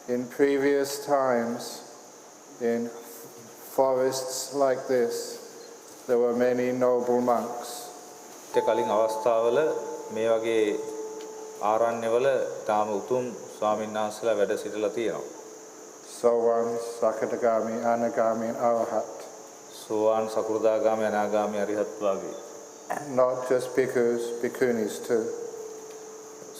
In previous times, in forests like this, there were many noble monks. කලින් අවස්ථාවල මේ වගේ ආරණ්‍යවල තාම උතුම් ස්වාමීන් වහන්සේලා වැඩ සිටලා තියෙනවා. Sowan, Sakadagami, Anagami, and Arahat. සෝවාන් සකෘදාගාමී අනාගාමී අරිහත් වාගේ. Not just bhikkhus, bhikkhunis too.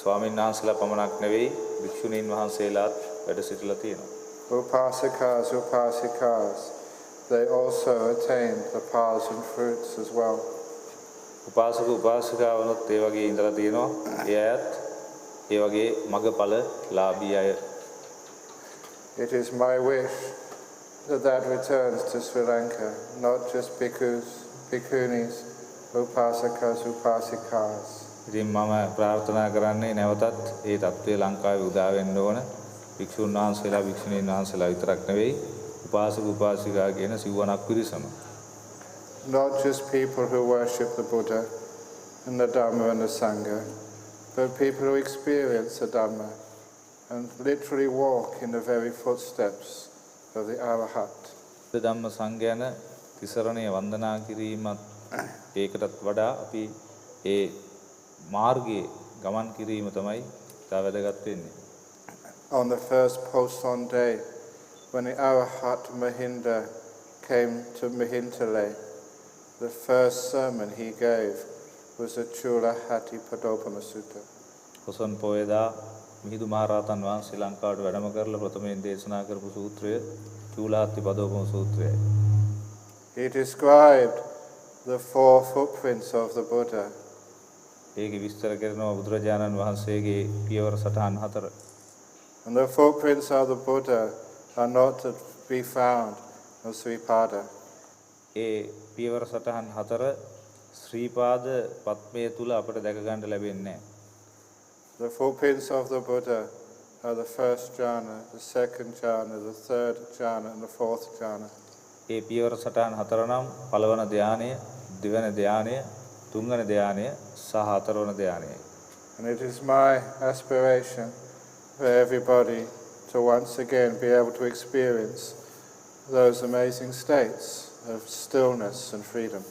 ස්වාමීන් වහන්සේලා පමණක් නෙවෙයි භික්ෂුණීන් වහන්සේලාත් වැඩ සිටලා තියෙනවා. Upasikas, upasikas, they also attained the paths and fruits as well. උපාසක උපාසිකාවනොත් ඒ වගේ ඉඳලා තියෙනවා. ඒ අයත් ඒ වගේ මගඵල ලාභී අය. It is my wish that returns to Sri Lanka, not just bhikkhus, bhikkhunis, upasakas, upasikas. ඉතින් මම ප්‍රාර්ථනා කරන්නේ නැවතත් ඒ தત્ත්වය ලංකාවේ උදා වෙන්න ඕන. භික්ෂුන් වහන්සේලා භික්ෂුණීන් වහන්සේලා විතරක් නෙවෙයි උපාසක උපාසිකා කියන සිව්වණක් පිරිසම. Not just people who worship the Buddha and the Dhamma and the Sangha, but people who experience the Dhamma and literally walk in the very footsteps of the Arahat. ධම්ම සංඝයන තිසරණේ වන්දනා කිරීමත් ඒකටත් වඩා අපි ඒ මාර්ගයේ ගමන් කිරීම තමයි තා වැදගත් වෙන්නේ. On the first post-on day, when the Arahat Mahinda came to Mahintale, the first sermon he gave was the Chula Hatti Padopana Sutta. Poson පොයේදා Mihindu මහරහතන් වහන්සේ ලංකාවට වැඩම කරලා ප්‍රථමයෙන් දේශනා කරපු සූත්‍රය චූලහත්ති පදෝපම සූත්‍රයයි. He described the four footprints of the Buddha. ඒකේ විස්තර කරනවා බුදුරජාණන් වහන්සේගේ පියවර සටහන් හතර. And the footprints of the Buddha are not to be found on Sripada. ඒ පියවර සටහන් හතර ශ්‍රීපාද පත්මය තුල අපට දැක ගන්න ලැබෙන්නේ නැහැ. The footprints of the Buddha are the first jhana, the second jhana, the third jhana, and the fourth jhana. ඒ පියවර සටහන් හතර නම් පළවන ධානය, දෙවන ධානය, තුන්වන ධානය සහ හතරවන ධානයයි. And it is my aspiration for everybody to once again be able to experience those amazing states of stillness and freedom.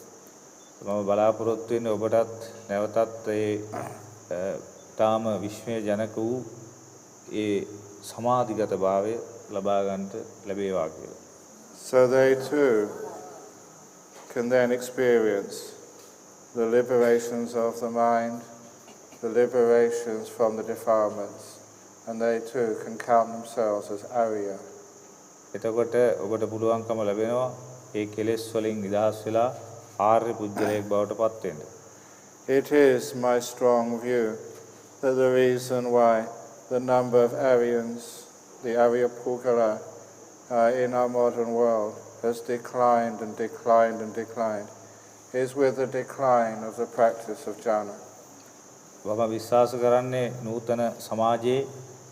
මම බලාපොරොත්තු වෙන්නේ ඔබටත් නැවතත් ඒ තාම විශ්මය ජනක වූ ඒ සමාධිගත භාවය ලබා ගන්නට ලැබේවා කියලා. So they too can then experience the liberations of the mind, the liberations from the defilements, and they too can count themselves as Arya. එතකොට ඔබට පුළුවන්කම ලැබෙනවා ඒ කෙලෙස් වලින් නිදහස් වෙලා ආර්ය පුජ්‍යලයක් බවට පත් වෙන්න. It is my strong view that the reason why the number of Aryans, the Arya Pugala, in our modern world has declined and declined and declined is with the decline of the practice of jhana. මම විශ්වාස කරන්නේ නූතන සමාජයේ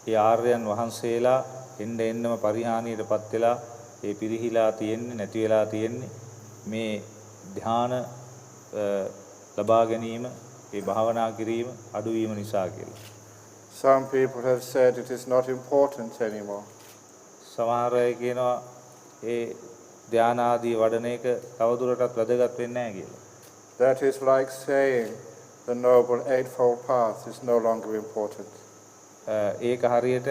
ඒ ආර්යයන් වහන්සේලා එන්නම පරිහානියටපත් වෙලා ඒ පිරිහිලා තියෙන්නේ නැති වෙලා තියෙන්නේ මේ ධ්‍යාන ලබා ගැනීම ඒ භාවනා කිරීම අඩුවීම නිසා කියලා. Some people have said it is not important anymore. සමහර අය කියනවා ඒ ධ්‍යාන ආදී වඩන එක තවදුරටත් වැදගත් වෙන්නේ නැහැ කියලා. That is like saying the noble eightfold path is no longer important. ඒක හරියට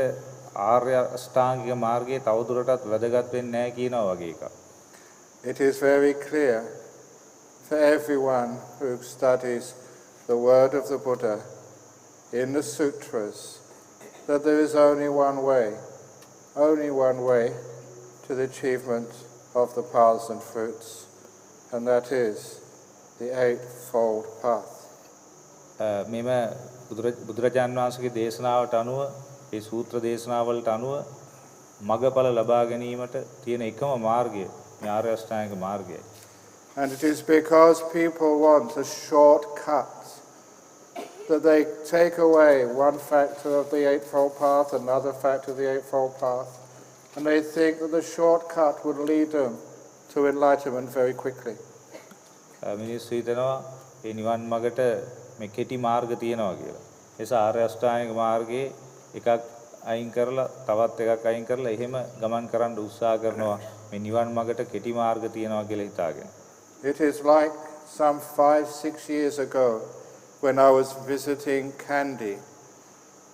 ආර්ය අෂ්ටාංගික මාර්ගයේ තවදුරටත් වැදගත් වෙන්නේ නැහැ කියනවා වගේ එකක්. It is very clear for everyone who studies the word of the Buddha in the sutras that there is only one way to the achievement of the paths and fruits, and that is the eightfold path. මෙම බුදුරජාණන් වහන්සේගේ දේශනාවට අනුව ඒ සූත්‍ර දේශනාවලට අනුව මගඵල ලබා ගැනීමට තියෙන එකම මාර්ගය මේ ආර්ය අෂ්ටාංගික මාර්ගයයි. And it is because people want a shortcut that they take away one factor of the eightfold path, another factor of the eightfold path, and they think that the shortcut would lead them to enlightenment very quickly. මිනිස්සු හිතනවා ඒ නිවන් මාර්ගට මේ කෙටි මාර්ග තියෙනවා කියලා. ඒස ආර්ය අෂ්ටාංගික මාර්ගයේ එකක් අයින් කරලා තවත් එකක් අයින් කරලා එහෙම ගමන් කරන්න උත්සාහ කරනවා මේ නිවන් මාර්ගට කෙටි මාර්ග තියනවා කියලා හිතාගෙන. It is like some 5-6 years ago when I was visiting Kandy.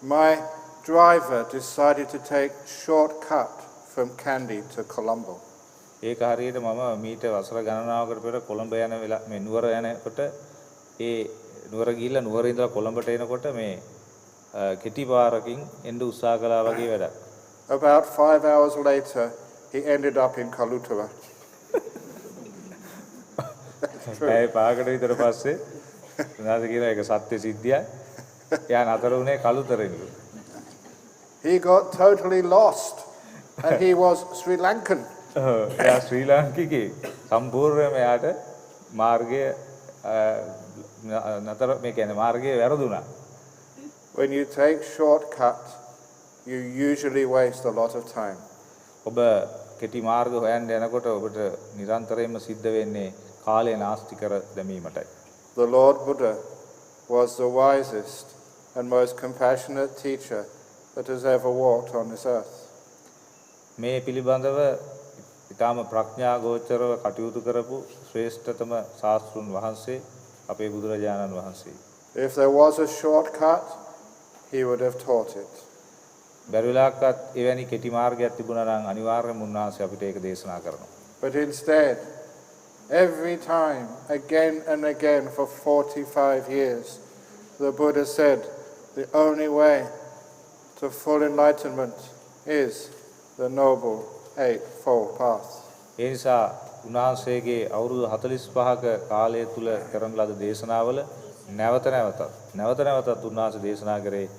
My driver decided to take shortcut from Kandy to Colombo. ඒක හරියට මම මීට වසර ගණනාවකට පෙර කොළඹ යන වෙලාව මේ නුවර යනකොට ඒ නුවර ගිහිල්ලා නුවර ඉඳලා කොළඹට එනකොට මේ කෙටි පාරකින් එන්න උත්සාහ කළා වගේ වැඩක්. About 5 hours later, he ended up in Kalutara. ඒ පාකට විතර පස්සේ උනාද කියලා ඒක සත්‍ය සිද්ධියක්. එයා නතර වුණේ කලුතරෙන්ලු. He got totally lost and he was Sri Lankan. එයා ශ්‍රී ලාංකිකේ සම්පූර්ණයෙන්ම එයාට මාර්ගය නතර මේ කියන්නේ මාර්ගය වැරදුනා. When you take shortcut, you usually waste a lot of time. ඔබ කෙටි මාර්ග හොයන්න යනකොට ඔබට නිරන්තරයෙන්ම සිද්ධ වෙන්නේ කාලය නාස්ති කර දැමීමටයි. The Lord Buddha was the wisest and most compassionate teacher that has ever walked on this earth. මේ පිළිබඳව ඊටාම ප්‍රඥා ගෝචරව කටයුතු කරපු ශ්‍රේෂ්ඨතම ශාස්ත්‍රුන් වහන්සේ අපේ බුදුරජාණන් වහන්සේ. If there was a shortcut, he would have taught it. බැරිලාකත් එවැනි කෙටි මාර්ගයක් තිබුණා නම් අනිවාර්යයෙන්ම උන්වහන්සේ අපිට ඒක දේශනා කරනවා. But instead, every time, again and again for 45 years, the Buddha said, the only way to full enlightenment is the Noble Eightfold Path. ඒ නිසා උන්වහන්සේගේ අවුරුදු 45ක කාලය තුල කරන ලද දේශනාවල නැවත නැවතත් උන්වහන්සේ දේශනා කරේ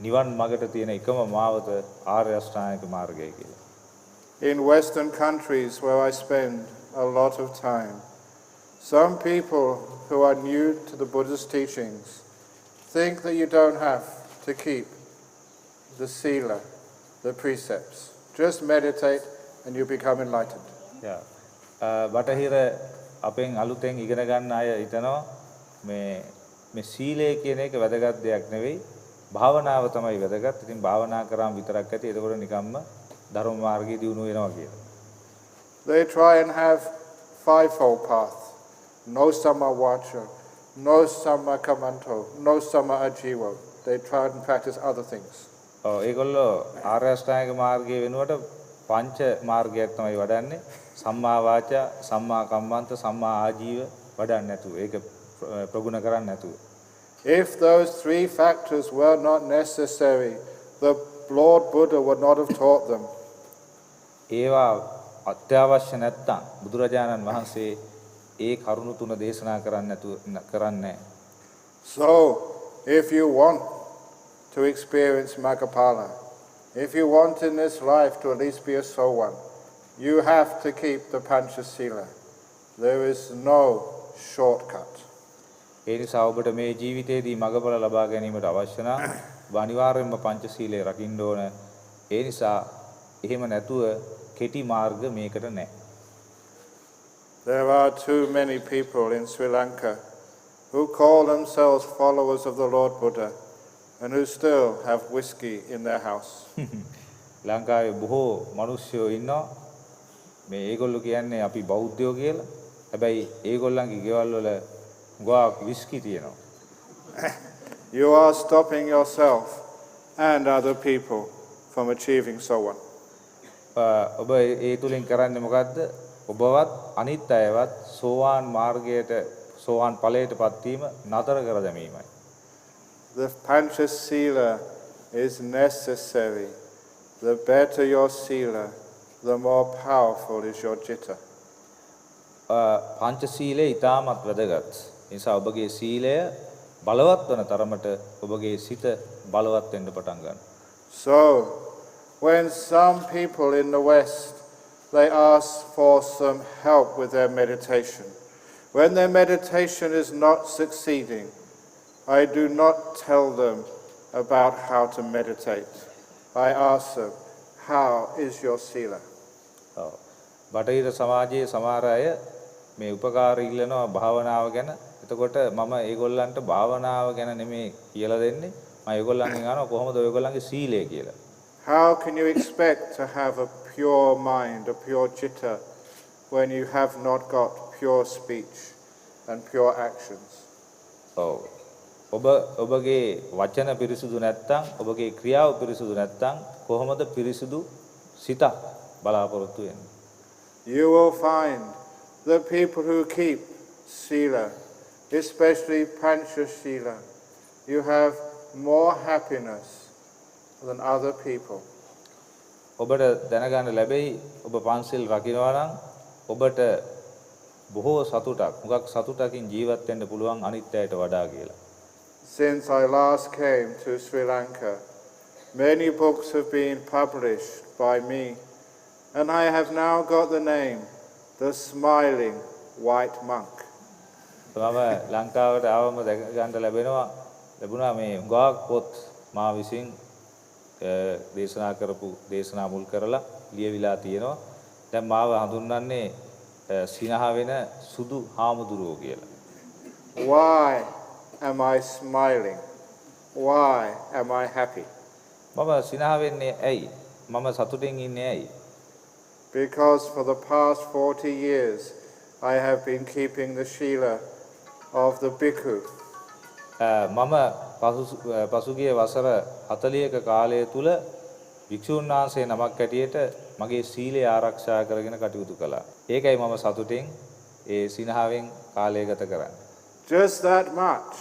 නිවන් මඟට තියෙන එකම මාවත ආර්ය අෂ්ටාංගික මාර්ගය කියලා. In Western countries where I spend a lot of time, some people who are new to the Buddha's teachings think that you don't have to keep the sila, the precepts. Just meditate and you become enlightened. Yeah. බටහිර අපෙන් අලුතෙන් ඉගෙන ගන්න අය හිතනවා මේ සීලය කියන එක වැදගත් දෙයක් නෙවෙයි භාවනාව තමයි වැදගත්. ඉතින් භාවනා කරාම විතරක් ඇති. එතකොට නිකම්ම ධර්ම මාර්ගයේ දියුණු වෙනවා කියලා. They try and have fivefold path. No samma vaca, no samma kammanto, no samma ajivo. They try and practice other things. ඒගොල්ලෝ ආර්ය අෂ්ටාංගික මාර්ගයේ වෙනුවට පංච මාර්ගයක් තමයි වඩන්නේ. සම්මා වාචා, සම්මා කම්මන්ත, සම්මා ආජීව වඩන්නේ නැතුව. ඒක ප්‍රගුණ කරන්නේ නැතුව. If those three factors were not necessary, the Lord Buddha would not have taught them. ඒවා අත්‍යවශ්‍ය නැත්තම් බුදුරජාණන් වහන්සේ ඒ කරුණු තුන දේශනා කරන්නේ. So, if you want to experience Maggaphala, if you want in this life to at least be a soul one, you have to keep the Panchasila. There is no shortcut. ඒ නිසා ඔබට මේ ජීවිතයේදී මඟඵල ලබා ගැනීමට අවශ්‍ය නම් අනිවාර්යයෙන්ම පංචශීලය රකින්න ඕන. ඒ නිසා එහෙම නැතුව කෙටි මාර්ග මේකට නැහැ. There are too many people in Sri Lanka who call themselves followers of the Lord Buddha and who still have whiskey in their house. ලංකාවේ බොහෝ මිනිස්සුયો ඉන්නවා. මේ ඒගොල්ලෝ කියන්නේ අපි බෞද්ධයෝ කියලා. හැබැයි ඒගොල්ලන්ගේ ගෙවල් වල ගොඩක් විස්කි තියෙනවා. You are stopping yourself and other people from achieving so one. ඔබ ඒ තුලින් කරන්නේ මොකද්ද? ඔබවත් අනිත් අයවත් සෝවාන් මාර්ගයට සෝවාන් ඵලයටපත් වීම නතර කර දැමීමයි. The Panchasila is necessary. The better your sila, the more powerful is your citta. පංචශීලය ඊටමත් වැදගත්. ඒ නිසා ඔබගේ සීලය බලවත් වන තරමට ඔබගේ සිත බලවත් වෙන්න පටන් ගන්නවා. So, when some people in the West, they ask for some help with their meditation, when their meditation is not succeeding, I do not tell them about how to meditate. I ask them, how is your sila? බටහිර සමාජයේ සමහර අය මේ උපකාර ඉල්ලනවා භාවනාව ගැන. එතකොට මම ඒගොල්ලන්ට භාවනාව ගැන නෙමෙයි කියලා දෙන්නේ. මම ඒගොල්ලන්ගෙන් අහනවා කොහොමද ඔයගොල්ලන්ගේ සීලය කියලා. How can you expect to have a pure mind, a pure citta, when you have not got pure speech and pure actions? ඔව්. ඔබගේ වචන පිරිසුදු නැත්නම් ඔබගේ ක්‍රියාව පිරිසුදු නැත්නම් කොහොමද පිරිසුදු සිතක් බලාපොරොත්තු වෙන්නේ? You will find the people who keep sila, especially pancha sila, you have more happiness than other people. ඔබට දැනගන්න ලැබෙයි ඔබ පන්සිල් රකින්නවා නම් ඔබට බොහෝ සතුටක් මුගක් සතුටකින් ජීවත් වෙන්න පුළුවන් අනිත් අයට වඩා කියලා. Since I last came to Sri Lanka, many books have been published by me, and I have now got the name, the Smiling White Monk. මම ලංකාවට ආවම දැක ගන්න ලැබුණා මේ හුඟක් පොත් මා විසින් දේශනා කරපු දේශනා මුල් කරලා ලියවිලා තියෙනවා. දැන් මාව හඳුන්වන්නේ සිනහ වෙන සුදු හාමුදුරුවෝ කියලා. Why am I smiling? Why am I happy? මම සිනහ වෙන්නේ ඇයි? මම සතුටින් ඉන්නේ ඇයි? Because for the past 40 years I have been keeping the Shila of the Bhikkhu. මම පසුගිය වසර 40ක කාලය තුල වික්ෂුන් වහන්සේ නමක් හැටියට මගේ සීලය ආරක්ෂා කරගෙන කටයුතු කළා. ඒකයි මම සතුටින් ඒ සිනහවෙන් කාලය ගත කරන්නේ. Just that much,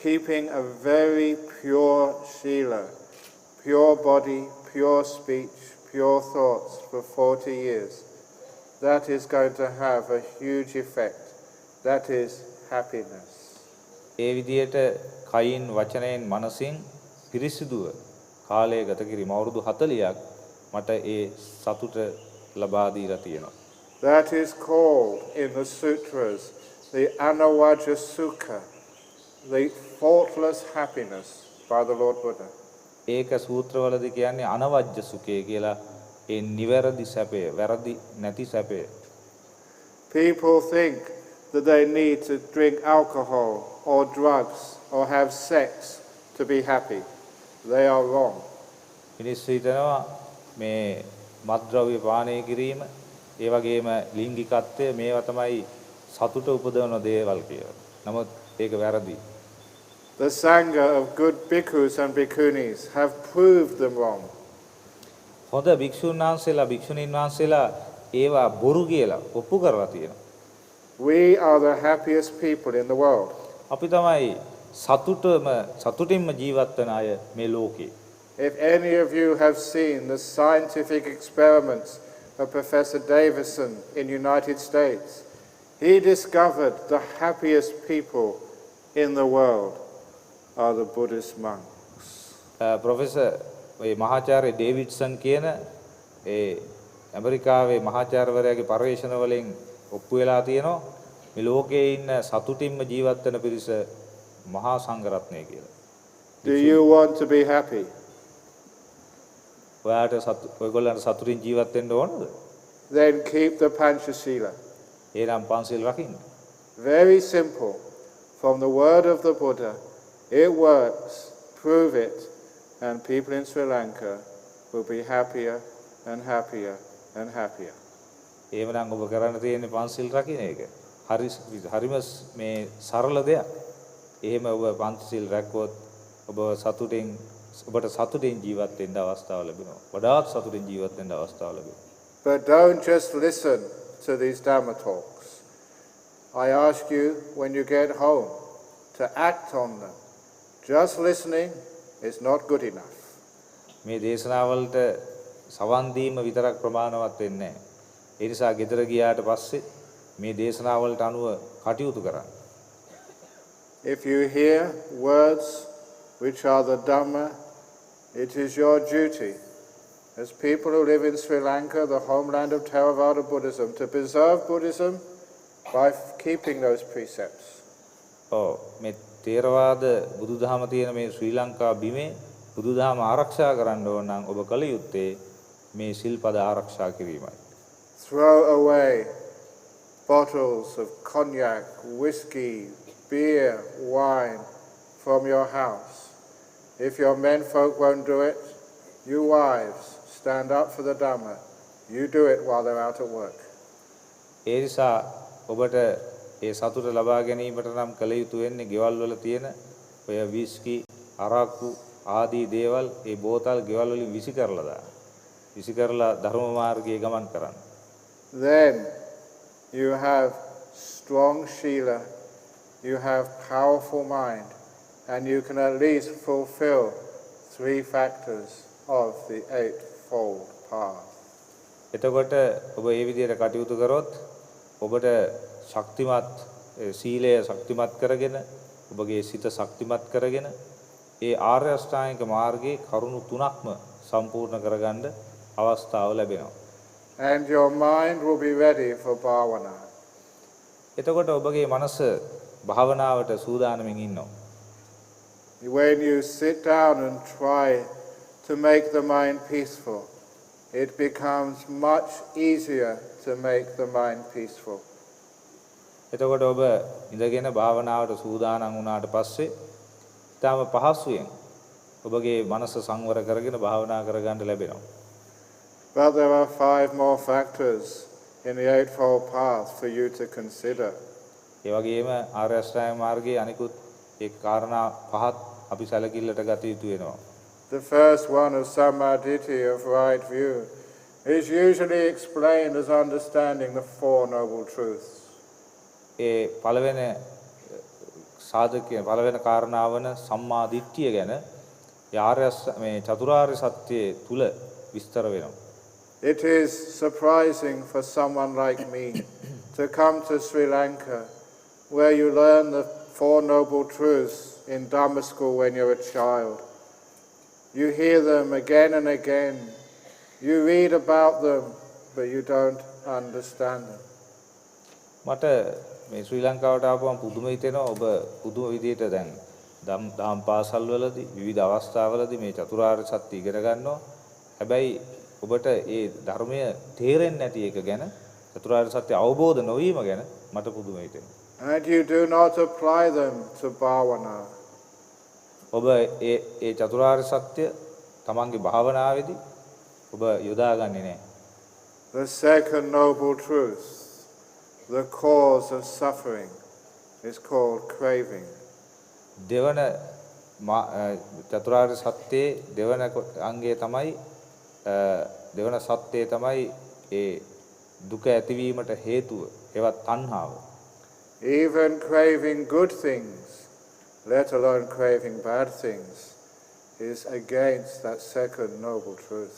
keeping a very pure Shila, pure body, pure speech, pure thoughts for 40 years, that is going to have a huge effect. That is happiness. ඒ විදියට කයින් වචනයෙන් මනසින් පිරිසිදුව කාලය ගත කිරීම අවුරුදු 40ක් මට ඒ සතුට ලබා දීලා තියෙනවා. That is called in the sutras the anavajja sukha, the faultless happiness by the Lord Buddha. ඒක සූත්‍රවලදී කියන්නේ අනවජ්‍ය සුඛය කියලා. ඒ නිවැරදි සැපය, වැරදි නැති සැපය. People think that they need to drink alcohol or drugs or have sex to be happy. They are wrong. මිනිස්සු හිතනවා මේ මත්ද්‍රව්‍ය පානය කිරීම, ඒ වගේම ලිංගිකත්වය මේවා තමයි සතුට උපදවන දේවල් කියලා. නමුත් ඒක වැරදි. The Sangha of good bhikkhus and bhikkhunis have proved them wrong. හොඳ භික්ෂුන් වහන්සේලා, භික්ෂුණීන් වහන්සේලා ඒවා බොරු කියලා ඔප්පු කරලා තියෙනවා. We are the happiest people in the world. අපි තමයි සතුටින්ම ජීවත් වෙන අය මේ ලෝකේ. If any of you have seen the scientific experiments of Professor Davison in the United States, he discovered the happiest people in the world are the Buddhist monks. Professor මහාචාර්ය Davidson කියන ඒ ඇමරිකාවේ මහාචාර්යවරයාගේ පර්යේෂණ වලින් ඔප්පු වෙලා තියෙනවා මේ ලෝකයේ ඉන්න සතුටින්ම ජීවත් වෙන පිරිස මහා සංඝරත්නය කියලා. Do you want to be happy? ඔයගොල්ලන්ට සතුටින් ජීවත් වෙන්න ඕනද? Then keep the Panchasila. එහෙනම් පන්සිල් රකින්න. Very simple. From the word of the Buddha, it works. Prove it, and people in Sri Lanka will be happier and happier and happier. එහෙමනම් ඔබ කරන්න තියෙන්නේ පන්සිල් රකින්න එක. හරිම මේ සරල දෙයක්. එහෙම ඔබ පන්සිල් රැක්කොත් ඔබට සතුටින් ජීවත් වෙන්න අවස්ථාව ලැබෙනවා. වඩාත් සතුටින් ජීවත් වෙන්න අවස්ථාව ලැබෙනවා. But don't just listen to these Dhamma talks. I ask you when you get home to act on them. Just listening is not good enough. මේ දේශනාවලට සවන් දීම විතරක් ප්‍රමාණවත් වෙන්නේ නැහැ. ඒ නිසා ගෙදර ගියාට පස්සේ මේ දේශනාවලට අනුව කටයුතු කරන්න. If you hear words which are the Dhamma, it is your duty as people who live in Sri Lanka, the homeland of Theravada Buddhism, to preserve Buddhism by keeping those precepts. මේ තේරවාද බුදුදහම තියෙන මේ ශ්‍රී ලංකා බිමේ බුදුදහම ආරක්ෂා කරන්න ඕන නම් ඔබ කල යුත්තේ මේ සිල්පද ආරක්ෂා කිරීමයි. Throw away bottles of cognac, whiskey, beer, wine from your house. If your menfolk won't do it, You wives, stand up for the dhamma. You do it while they're out at work. ඒ නිසා ඔබට ඒ සතුට ලබා ගැනීමට නම් කල යුතු වෙන්නේ ගෙවල් වල තියෙන ඔය විස්කි, අරක්කු ආදී දේවල් ඒ බෝතල් ගෙවල් වලින් විසි කරලා දාන්න. විසි කරලා ධර්ම මාර්ගයේ ගමන් කරන්න. Then you have strong shila, you have powerful mind, and you can at least fulfill 3 factors of the 8-fold path. එතකොට ඔබ මේ විදිහට කටයුතු කරොත් ඔබට ශක්තිමත් සීලය ශක්තිමත් කරගෙන ඔබගේ සිත ශක්තිමත් කරගෙන ඒ ආර්ය අෂ්ටාංගික මාර්ගයේ කරුණු 3ක්ම සම්පූර්ණ කරගන්න අවස්ථාව ලැබෙනවා. And your mind will be ready for bhavana. එතකොට ඔබගේ මනස භාවනාවට සූදානමින් ඉන්නවා. When you sit down and try to make the mind peaceful, it becomes much easier to make the mind peaceful. එතකොට ඔබ ඉඳගෙන භාවනාවට සූදානම් වුණාට පස්සේ ඊටම පහසුවෙන් ඔබගේ මනස සංවර කරගෙන භාවනා කරගන්න ලැබෙනවා. But there are 5 more factors in the 8-fold path for you to consider. ඒ වගේම ආර්ය අෂ්ටාංගික මාර්ගයේ අනිකුත් ඒ කාරණා පහත් අපි සැලකිල්ලට ගත යුතු වෙනවා. The first one of samadhi of right view is usually explained as understanding the 4 noble truths. ඒ පළවෙනි සාධකයේ පළවෙනි කාරණාව වන සම්මා දිට්ඨිය ගැන මේ චතුරාර්ය සත්‍යයේ තුල විස්තර වෙනවා. It is surprising for someone like me to come to Sri Lanka where you learn the 4 noble truths in Dhamma school when you're a child. You hear them again and again. You read about them, but you don't understand them. මට මේ ශ්‍රී ලංකාවට ආපුවම පුදුම හිතෙනවා ඔබ පුදුම විදියට දැන් දම් පාසල් වලදී විවිධ අවස්ථාවලදී මේ චතුරාර්ය සත්‍ය ඉගෙන ගන්නවා. හැබැයි ඔබට ඒ ධර්මය තේරෙන්නේ නැති එක ගැන චතුරාර්ය සත්‍ය අවබෝධ නොවීම ගැන මට පුදුම හිතෙනවා. And you do not apply them to bhavana. ඔබ ඒ චතුරාර්ය සත්‍ය තමන්ගේ භාවනාවේදී ඔබ යොදාගන්නේ නැහැ. The second noble truth, the cause of suffering, is called craving. දෙවන චතුරාර්ය සත්‍යයේ දෙවන අංගය තමයි දෙවන සත්‍යය තමයි ඒ දුක ඇතිවීමට හේතුව ඒවත් තණ්හාව. Even craving good things, let alone craving bad things, is against that second noble truth.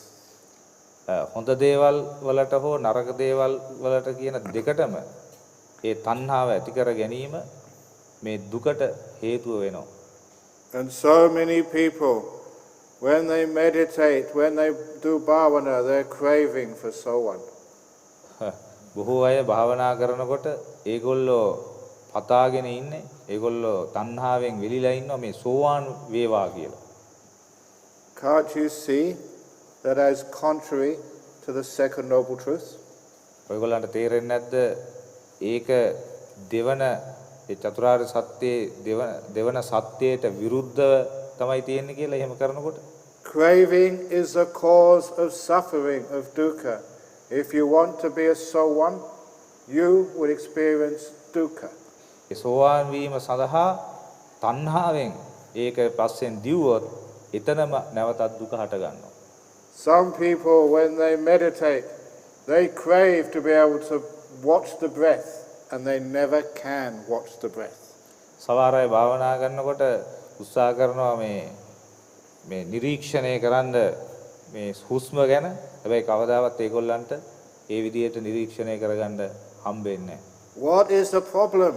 හොඳ දේවල් වලට හෝ නරක දේවල් වලට කියන දෙකටම ඒ තණ්හාව ඇති කර ගැනීම මේ දුකට හේතුව වෙනවා. And so many people, when they meditate, when they do bhavana, they're craving for someone. බොහෝ අය භාවනා කරනකොට ඒගොල්ලෝ පතාගෙන ඉන්නේ ඒගොල්ලෝ තණ්හාවෙන් වෙලිලා ඉන්නවා මේ සෝවාන් වේවා කියලා. Can't you see that as contrary to the second noble truth? ඔයගොල්ලන්ට තේරෙන්නේ නැද්ද ඒක දෙවන ඒ චතුරාර්ය සත්‍යයේ දෙවන සත්‍යයට විරුද්ධව තමයි තියෙන්නේ කියලා එහෙම කරනකොට? Craving is the cause of suffering, of dukkha. If you want to be a sowan, you will experience dukkha. ඒ සෝවාන් වීම සඳහා තණ්හාවෙන් ඒක පස්සෙන් දිවුවොත් එතනම නැවතත් දුක හට ගන්නවා. Some people, when they meditate, they crave to be able to watch the breath, and they never can watch the breath. සමහර අය භාවනා කරනකොට උත්සාහ කරනවා මේ නිරීක්ෂණය කරන්න මේ හුස්ම ගැන. හැබැයි කවදාවත් ඒගොල්ලන්ට ඒ විදිහට නිරීක්ෂණය කරගන්න හම්බෙන්නේ නැහැ. What is the problem?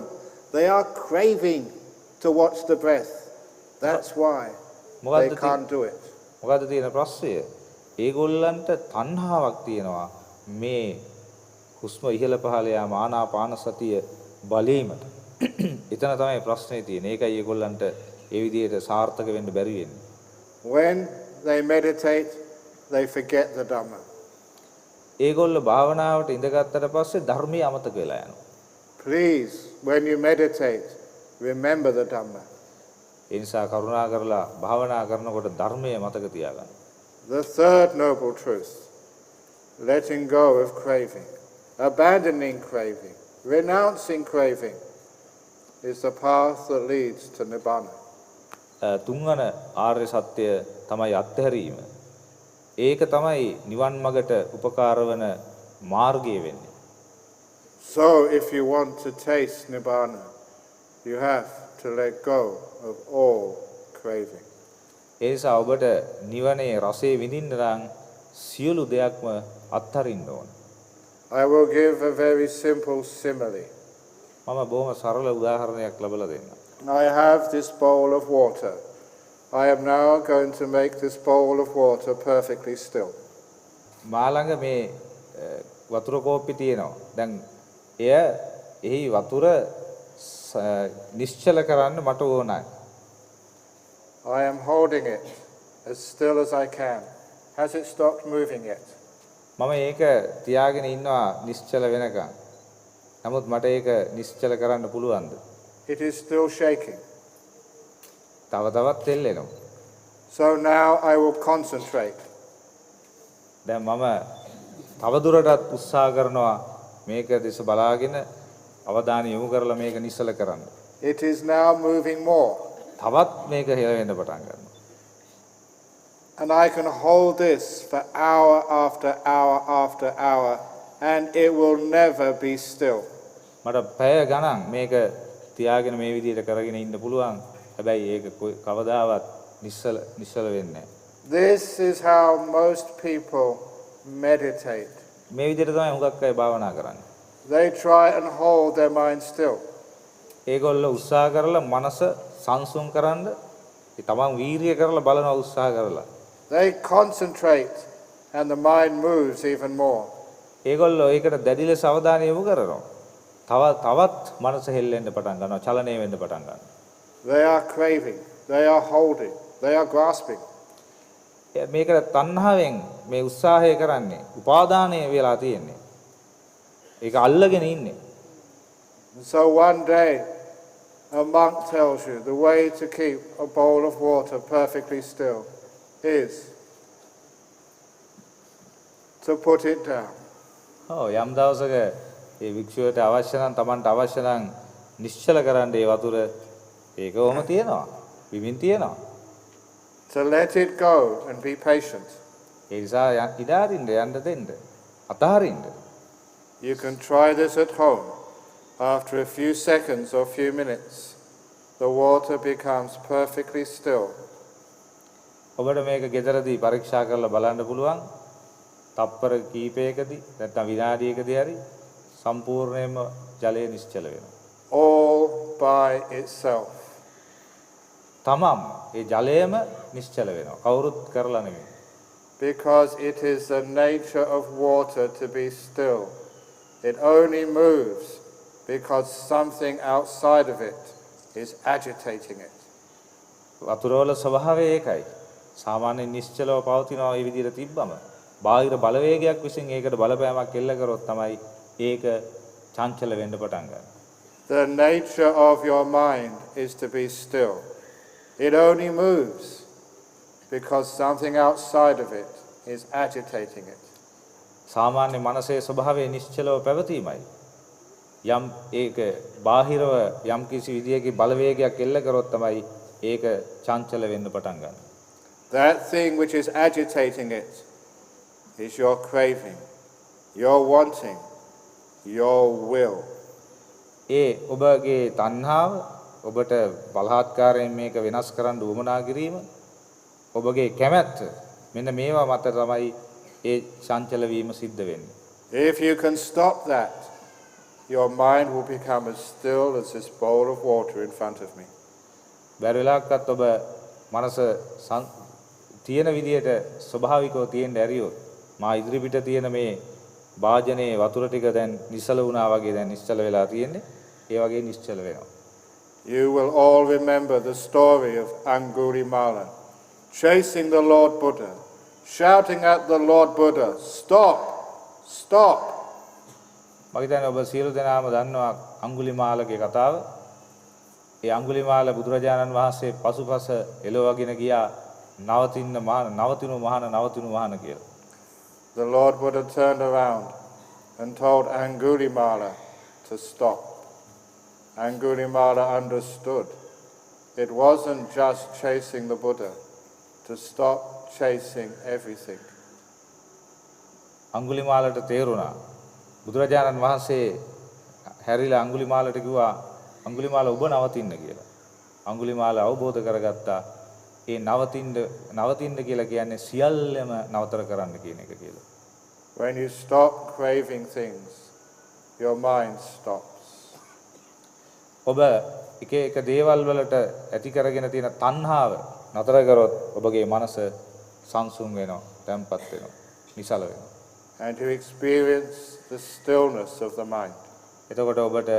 They are craving to watch the breath. That's why they can't do it. මොකද්ද තියෙන ප්‍රශ්නය? ඒගොල්ලන්ට තණ්හාවක් තියෙනවා මේ හුස්ම ඉහළ පහළ යාම ආනාපාන සතිය බලීමට. එතන තමයි ප්‍රශ්නේ තියෙන්නේ. ඒකයි ඒගොල්ලන්ට ඒ විදිහට සාර්ථක වෙන්න බැරි වෙන්නේ. When they meditate, they forget the dhamma. ඒගොල්ලෝ භාවනාවට ඉඳගත්තට පස්සේ ධර්මය අමතක වෙලා යනවා. Please, when you meditate, remember the dhamma. ඒ නිසා කරුණා කරලා භාවනා කරනකොට ධර්මය මතක තියාගන්න. The third noble truth, letting go of craving, abandoning craving, renouncing craving, is the path that leads to Nibbana. තුන්වන ආර්ය සත්‍ය තමයි අත්හැරීම. ඒක තමයි නිවන් මගට උපකාර වන මාර්ගය වෙන්නේ. So if you want to taste Nibbana, you have to let go of all craving. ඒ නිසා ඔබට නිවනේ රසය විඳින්න නම් සියලු දෙයක්ම අත්හරින්න ඕන. I will give a very simple simile. මම බොහොම සරල උදාහරණයක් ලබලා දෙන්නම්. I have this bowl of water. I am now going to make this bowl of water perfectly still. මා ළඟ මේ වතුර කෝප්පේ තියෙනවා. දැන් එහි වතුර නිශ්චල කරන්න මට ඕනයි. I am holding it as still as I can. Has it stopped moving yet? මම ඒක තියාගෙන ඉන්නවා නිශ්චල වෙනකන්. නමුත් මට ඒක නිශ්චල කරන්න පුළුවන්ද? It is still shaking. තව තවත් තෙල්ලෙනවා. So now I will concentrate. දැන් මම තවදුරටත් උත්සාහ කරනවා මේක දිස බලාගෙන අවධානය යොමු කරලා මේක නිශ්චල කරන්න. It is now moving more. තවත් මේක හෙලවෙන්න පටන් ගන්නවා. And I can hold this for hour after hour after hour, and it will never be still. මට පැය ගණන් මේක තියාගෙන මේ විදිහට කරගෙන ඉන්න පුළුවන්. හැබැයි ඒක කවදාවත් නිශ්චල වෙන්නේ නැහැ. This is how most people meditate. මේ විදිහට තමයි හුඟක් අය භාවනා කරන්නේ. They try and hold their mind still. ඒගොල්ලෝ උත්සාහ කරලා මනස සංසුන් කරන්න තමන් වීරිය කරලා බලනවා උත්සාහ කරලා. They concentrate and the mind moves even more. ඒගොල්ලෝ ඒකට දැඩි ලෙස අවධානය යොමු කරනවා. තවත් මනස හෙල්ලෙන්න පටන් ගන්නවා, චලනය වෙන්න පටන් ගන්නවා. They are craving, they are holding, they are grasping. මේකට තණ්හාවෙන් මේ උත්සාහය කරන්නේ, උපාදානය වෙලා තියෙන්නේ. ඒක අල්ලගෙන ඉන්නේ. So one day a monk tells you the way to keep a bowl of water perfectly still is to put it down. යම් දවසක ඒ වික්ෂුවට අවශ්‍ය නම් Tamanට අවශ්‍ය නම් නිශ්චල කරන්න ඒ වතුර ඒකවම තියෙනවා. විමින් තියෙනවා. To let it go and be patient. ඒ නිසා ඉඩාරින්න යන්න දෙන්න. අතහරින්න. You can try this at home. After a few seconds or few minutes, the water becomes perfectly still. ඔබට මේක ගෙදරදී පරීක්ෂා කරලා බලන්න පුළුවන්. තප්පර කීපයකදී නැත්නම් විනාඩියකදී හරි සම්පූර්ණයෙන්ම ජලය නිශ්චල වෙනවා. All by itself. තමම් ඒ ජලයම නිශ්චල වෙනවා. කවුරුත් කරලා නෙමෙයි. Because it is the nature of water to be still. It only moves because something outside of it is agitating it. වතුර වල ස්වභාවය ඒකයි. සාමාන්‍ය නිශ්චලව පවතිනවා මේ විදිහට තිබ්බම බාහිර බලවේගයක් විසින් ඒකට බලපෑමක් එල්ල කරොත් තමයි ඒක චංචල වෙන්න පටන් ගන්නේ. The nature of your mind is to be still. It only moves because something outside of it is agitating it. සාමාන්‍ය මනසේ ස්වභාවය නිශ්චලව පැවතීමයි. යම් ඒක බාහිරව යම් කිසි විදියකින් බලවේගයක් එල්ල කරොත් තමයි ඒක චංචල වෙන්න පටන් ගන්නේ. That thing which is agitating it is your craving, your wanting, your will. ඒ ඔබගේ තණ්හාව ඔබට බලහත්කාරයෙන් මේක වෙනස් කරන්න උවමනා කිරීම ඔබගේ කැමැත්ත මෙන්න මේවා මත තමයි ඒ චංචල වීම සිද්ධ වෙන්නේ. If you can stop that, your mind will become as still as this bowl of water in front of me. බැරි වෙලාවකත් ඔබ මනස තියෙන විදියට ස්වභාවිකව තියෙන්න ඇරියොත් මා ඉදිරිපිට තියෙන මේ වාජනයේ වතුර ටික දැන් නිශ්චල වුණා වගේ දැන් නිශ්චල වෙලා තියෙන්නේ. ඒ වගේ නිශ්චල වෙනවා. You will all remember the story of Angulimala chasing the Lord Buddha, shouting at the Lord Buddha, "Stop! Stop!" මම හිතන්නේ ඔබ සියලු දෙනාම දන්නවා අඟුලිමාලගේ කතාව. ඒ අඟුලිමාල බුදුරජාණන් වහන්සේ පසුපස එළවගෙන ගියා නවතිනු මහාන කියලා. The Lord Buddha turned around and told Angulimala to stop. Angulimala understood. It wasn't just chasing the Buddha, to stop chasing everything. අඟුලිමාලට තේරුණා. බුදුරජාණන් වහන්සේ හැරිලා අඟුලිමාලට කිව්වා අඟුලිමාල ඔබ නවතින්න කියලා. අඟුලිමාල අවබෝධ කරගත්තා ඒ නවතින්න කියලා කියන්නේ සියල්ලම නවතර කරන්න කියන එක කියලා. When you stop craving things, your mind stops. ඔබ එක දේවල් වලට ඇති කරගෙන තියෙන තණ්හාව නතර කරොත් ඔබගේ මනස සංසුන් වෙනවා, තැම්පත් වෙනවා, නිසල වෙනවා. And to experience the stillness of the mind. එතකොට ඔබට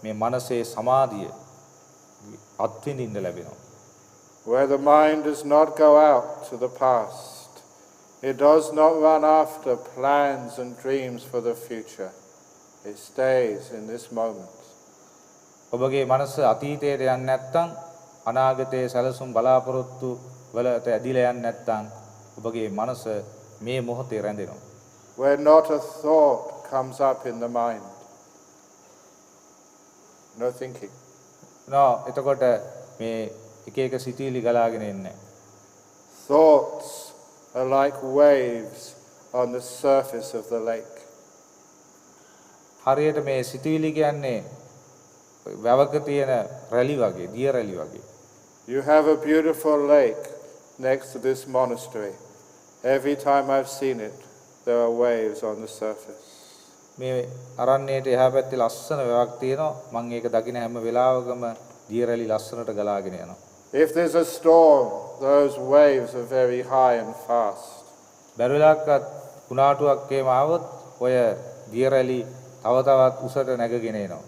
මේ මනසේ සමාධිය අත්විඳින්න ලැබෙනවා. Where the mind does not go out to the past, it does not run after plans and dreams for the future. It stays in this moment. ඔබගේ මනස අතීතයට යන්නේ නැත්නම් අනාගතයේ සැලසුම් බලාපොරොත්තු වලට ඇදිලා යන්නේ නැත්නම් ඔබගේ මනස මේ මොහොතේ රැඳෙනවා. Where not a thought comes up in the mind. No thinking. එතකොට මේ එක සිතුවිලි ගලාගෙන එන්නේ. Thoughts are like waves on the surface of the lake. හරියට මේ සිතුවිලි කියන්නේ වැවක තියෙන රැලි වගේ, දිය රැලි වගේ. You have a beautiful lake next to this monastery. Every time I've seen it, there are waves on the surface. මේ අරණ්‍යයට එහා පැත්තේ ලස්සන වැවක් තියෙනවා. මම ඒක දකින හැම වෙලාවකම දිය රැලි ලස්සනට ගලාගෙන යනවා. If there's a storm, those waves are very high and fast. බැරිලක්වත් කුණාටුවක් එහෙම ආවොත් ඔය දිය රැලි තව තවත් උසට නැගගෙන එනවා.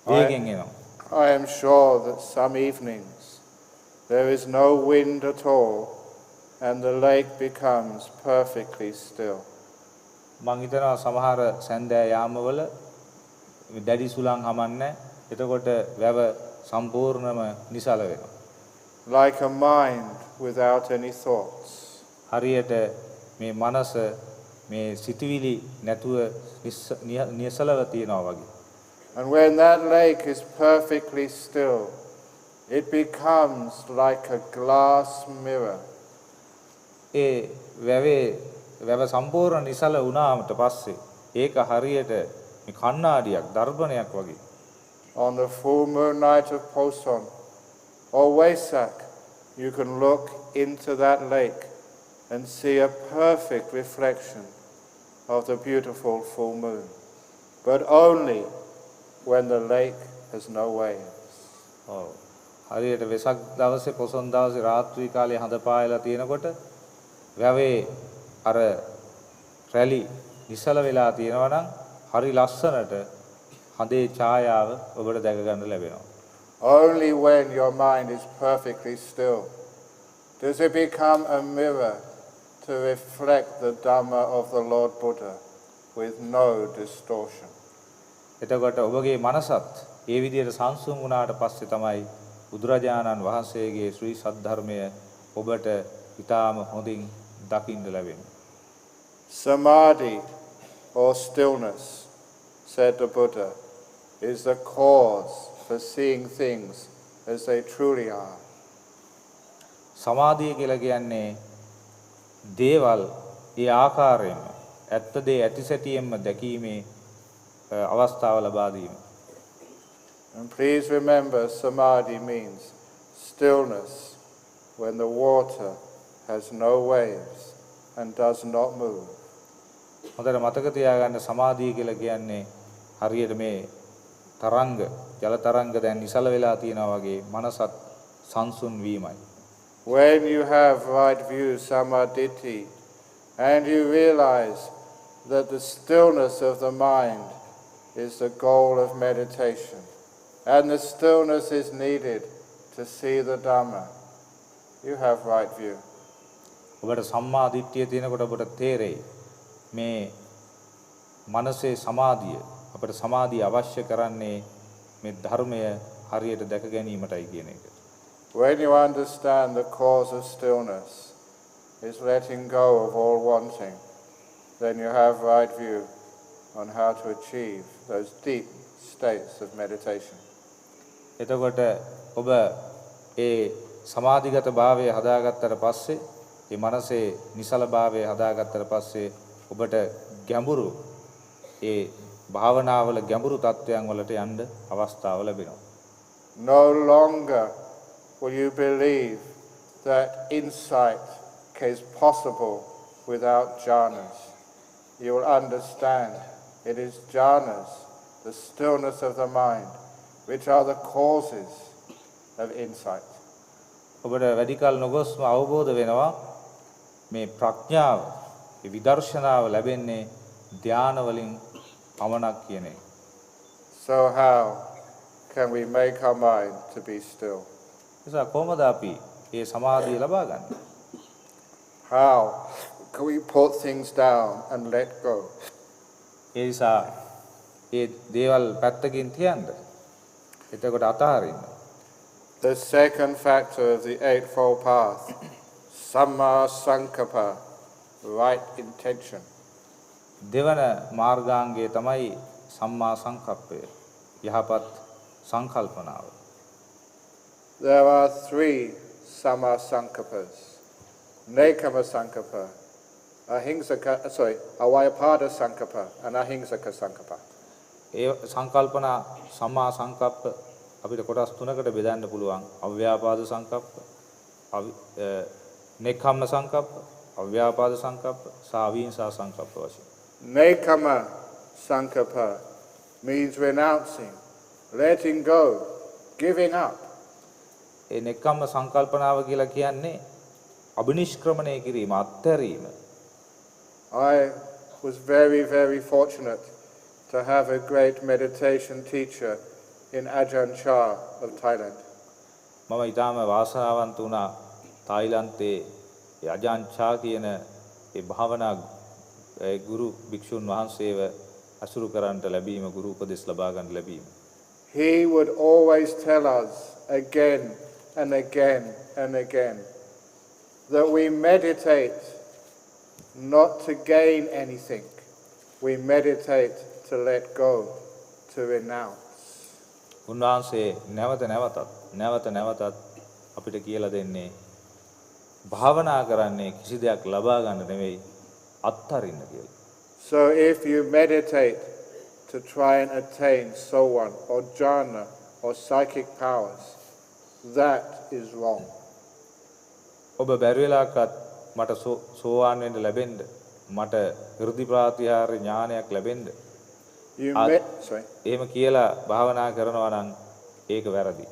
වේගෙන් එනවා. I am sure that some evenings there is no wind at all and the lake becomes perfectly still. මං හිතනවා සමහර සැන්දෑ යාමවල දැඩි සුළං හමන්නේ. එතකොට වැව සම්පූර්ණම නිසල වෙනවා. Like a mind without any thoughts. හරියට මේ මනස මේ සිතුවිලි නැතුව නිසලව තියනවා වගේ. And when that lake is perfectly still, it becomes like a glass mirror. ඒ වැව සම්පූර්ණ නිසල වුණාට පස්සේ ඒක හරියට මේ කණ්ණාඩියක්, දර්පණයක් වගේ. On the full moon night of Poson or Wesak, you can look into that lake and see a perfect reflection of the beautiful full moon, but only when the lake has no waves. ඔව්. හරියට වෙසක් දවසේ පොසොන් දවසේ රාත්‍රී කාලේ හඳ පායලා තියෙනකොට වැවේ අර රැලි නිසල වෙලා තියෙනවා නම් හරි ලස්සනට හඳේ ඡායාව ඔබට දැක ගන්න ලැබෙනවා. Only when your mind is perfectly still does it become a mirror to reflect the dhamma of the Lord Buddha with no distortion. එතකොට ඔබගේ මනසත් ඒ විදිහට සංසුන් වුණාට පස්සේ තමයි බුදුරජාණන් වහන්සේගේ ශ්‍රී සද්ධර්මය ඔබට ඊටාම හොඳින් දකින්න ලැබෙනවා. Samadhi or stillness, said the Buddha, is the cause for seeing things as they truly are. සමාධිය කියලා කියන්නේ දේවල් ඒ ආකාරයෙන්ම ඇත්ත දේ ඇති සැටියෙන්ම දැකීමේ අවස්ථාව ලබා දීම. And please remember, samadhi means stillness when the water has no waves and does not move. හොඳට මතක තියාගන්න සමාධිය කියලා කියන්නේ හරියට මේ තරංග, ජල තරංග දැන් නිසල වෙලා තියෙනවා වගේ මනසත් සංසුන් වීමයි. When you have right view, samadhi, and you realize that the stillness of the mind is the goal of meditation, and the stillness is needed to see the Dhamma, you have right view. ඔබට සම්මා දිට්ඨිය තියෙනකොට ඔබට තේරෙයි මේ මනසේ සමාධිය අපට සමාධිය අවශ්‍ය කරන්නේ මේ ධර්මය හරියට දැක ගැනීමටයි කියන එක. When you understand the cause of stillness is letting go of all wanting, then you have right view on how to achieve those deep states of meditation. එතකොට ඔබ ඒ සමාධිගත භාවය හදාගත්තට පස්සේ ඒ මනසේ නිසල භාවය හදාගත්තට පස්සේ ඔබට ගැඹුරු ඒ භාවනාවල ගැඹුරු තත්වයන් වලට යන්න අවස්ථාව ලැබෙනවා. No longer will you believe that insight is possible without jhanas. You will understand it is jhanas, the stillness of the mind, which are the causes of insight. ඔබට වැඩි කල නොගොස්ම අවබෝධ වෙනවා මේ ප්‍රඥාව, මේ විදර්ශනාව ලැබෙන්නේ ධානය වලින් පමණක් කියන එක. So how can we make our mind to be still? නිසා කොහොමද අපි මේ සමාධිය ලබා ගන්නේ? How can we put things down and let go? ඒ නිසා ඒ දේවල් පැත්තකින් තියන්න. එතකොට අතහරින්න. The second factor of the Eightfold Path, Samma Sankappa, right intention. දෙවන මාර්ගාංගය තමයි සම්මා සංකප්පය, යහපත් සංකල්පනාව. There are three Samma Sankappas: Nekama Sankappa, Avyapada Sankappa, and Ahingsaka Sankappa. ඒ සංකල්පනා සම්මා සංකප්ප අපිට කොටස් තුනකට බෙදන්න පුළුවන්. අව්‍යාපාද සංකප්ප, නෙක්ඛම්ම සංකප්ප, අව්‍යාපාද සංකප්ප, සහ අවිහිංසා සංකප්ප වශයෙන්. Nekama Sankappa means renouncing, letting go, giving up. ඒ නෙක්ඛම්ම සංකල්පනාව කියලා කියන්නේ අබිනිෂ්ක්‍රමණය කිරීම, අත්හැරීම. I was very, very fortunate to have a great meditation teacher in Ajahn Brahm of Thailand. මම ඊටාම වාසනාවන්ත වුණා තායිලන්තයේ ඒ අජාන් චා කියන ඒ භාවනා ගුරු භික්ෂුන් වහන්සේව අසුරු කරන්නට ලැබීම, ගුරු උපදෙස් ලබා ගන්න ලැබීම. He would always tell us again and again and again that we meditate not to gain anything. We meditate to let go, to renounce. උන්වහන්සේ නැවත නැවතත් අපිට කියලා දෙන්නේ භාවනා කරන්නේ කිසි දෙයක් ලබා ගන්න නෙවෙයි, අත්හරින්න කියලා. So if you meditate to try and attain sowan or jhana or psychic powers, that is wrong. ඔබ බැරි වෙලාවකත් මට සෝවාන් වෙන්න ලැබෙන්න, මට හෘදි ප්‍රාතිහාර්ය ඥානයක් ලැබෙන්න, එහෙම කියලා භාවනා කරනවා නම් ඒක වැරදි.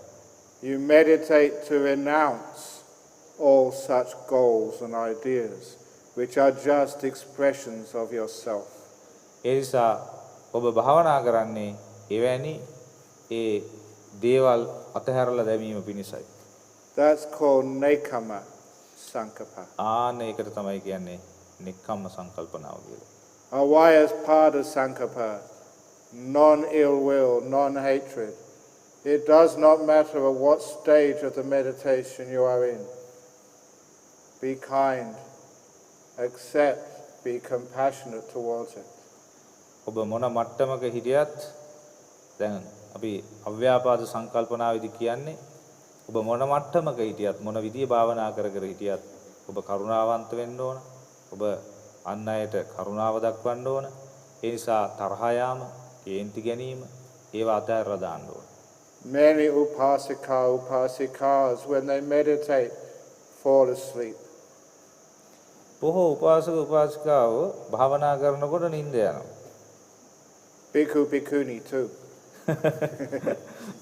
You meditate to renounce all such goals and ideas which are just expressions of yourself. ඒ නිසා ඔබ භාවනා කරන්නේ එවැනි ඒ දේවල් අතහැරලා දැමීම පිණිසයි. That's called Nekama Sankappa. ඒකට තමයි කියන්නේ නෙක්ඛම්ම සංකල්පනාව කියලා. Avyapada Sankappa, non-ill will, non-hatred. It does not matter at what stage of the meditation you are in. Be kind, accept, be compassionate towards it. ඔබ මොන මට්ටමක හිටියත්, දැන් අපි අව්‍යාපාද සංකල්පනාවේදී කියන්නේ ඔබ මොන මට්ටමක හිටියත්, මොන විදිය භාවනා කර හිටියත් ඔබ කරුණාවන්ත වෙන්න ඕන. ඔබ අන් අයට කරුණාව දක්වන්න ඕන. ඒ නිසා තරහ යාම, කේන්ති ගැනීම ඒවා අතහැරලා දාන්න ඕන. Many upasikas, when they meditate, fall asleep. බොහෝ උපාසක උපාසිකාවෝ භාවනා කරනකොට නිින්ද යනවා. Bhikkhu, bhikkhuni too.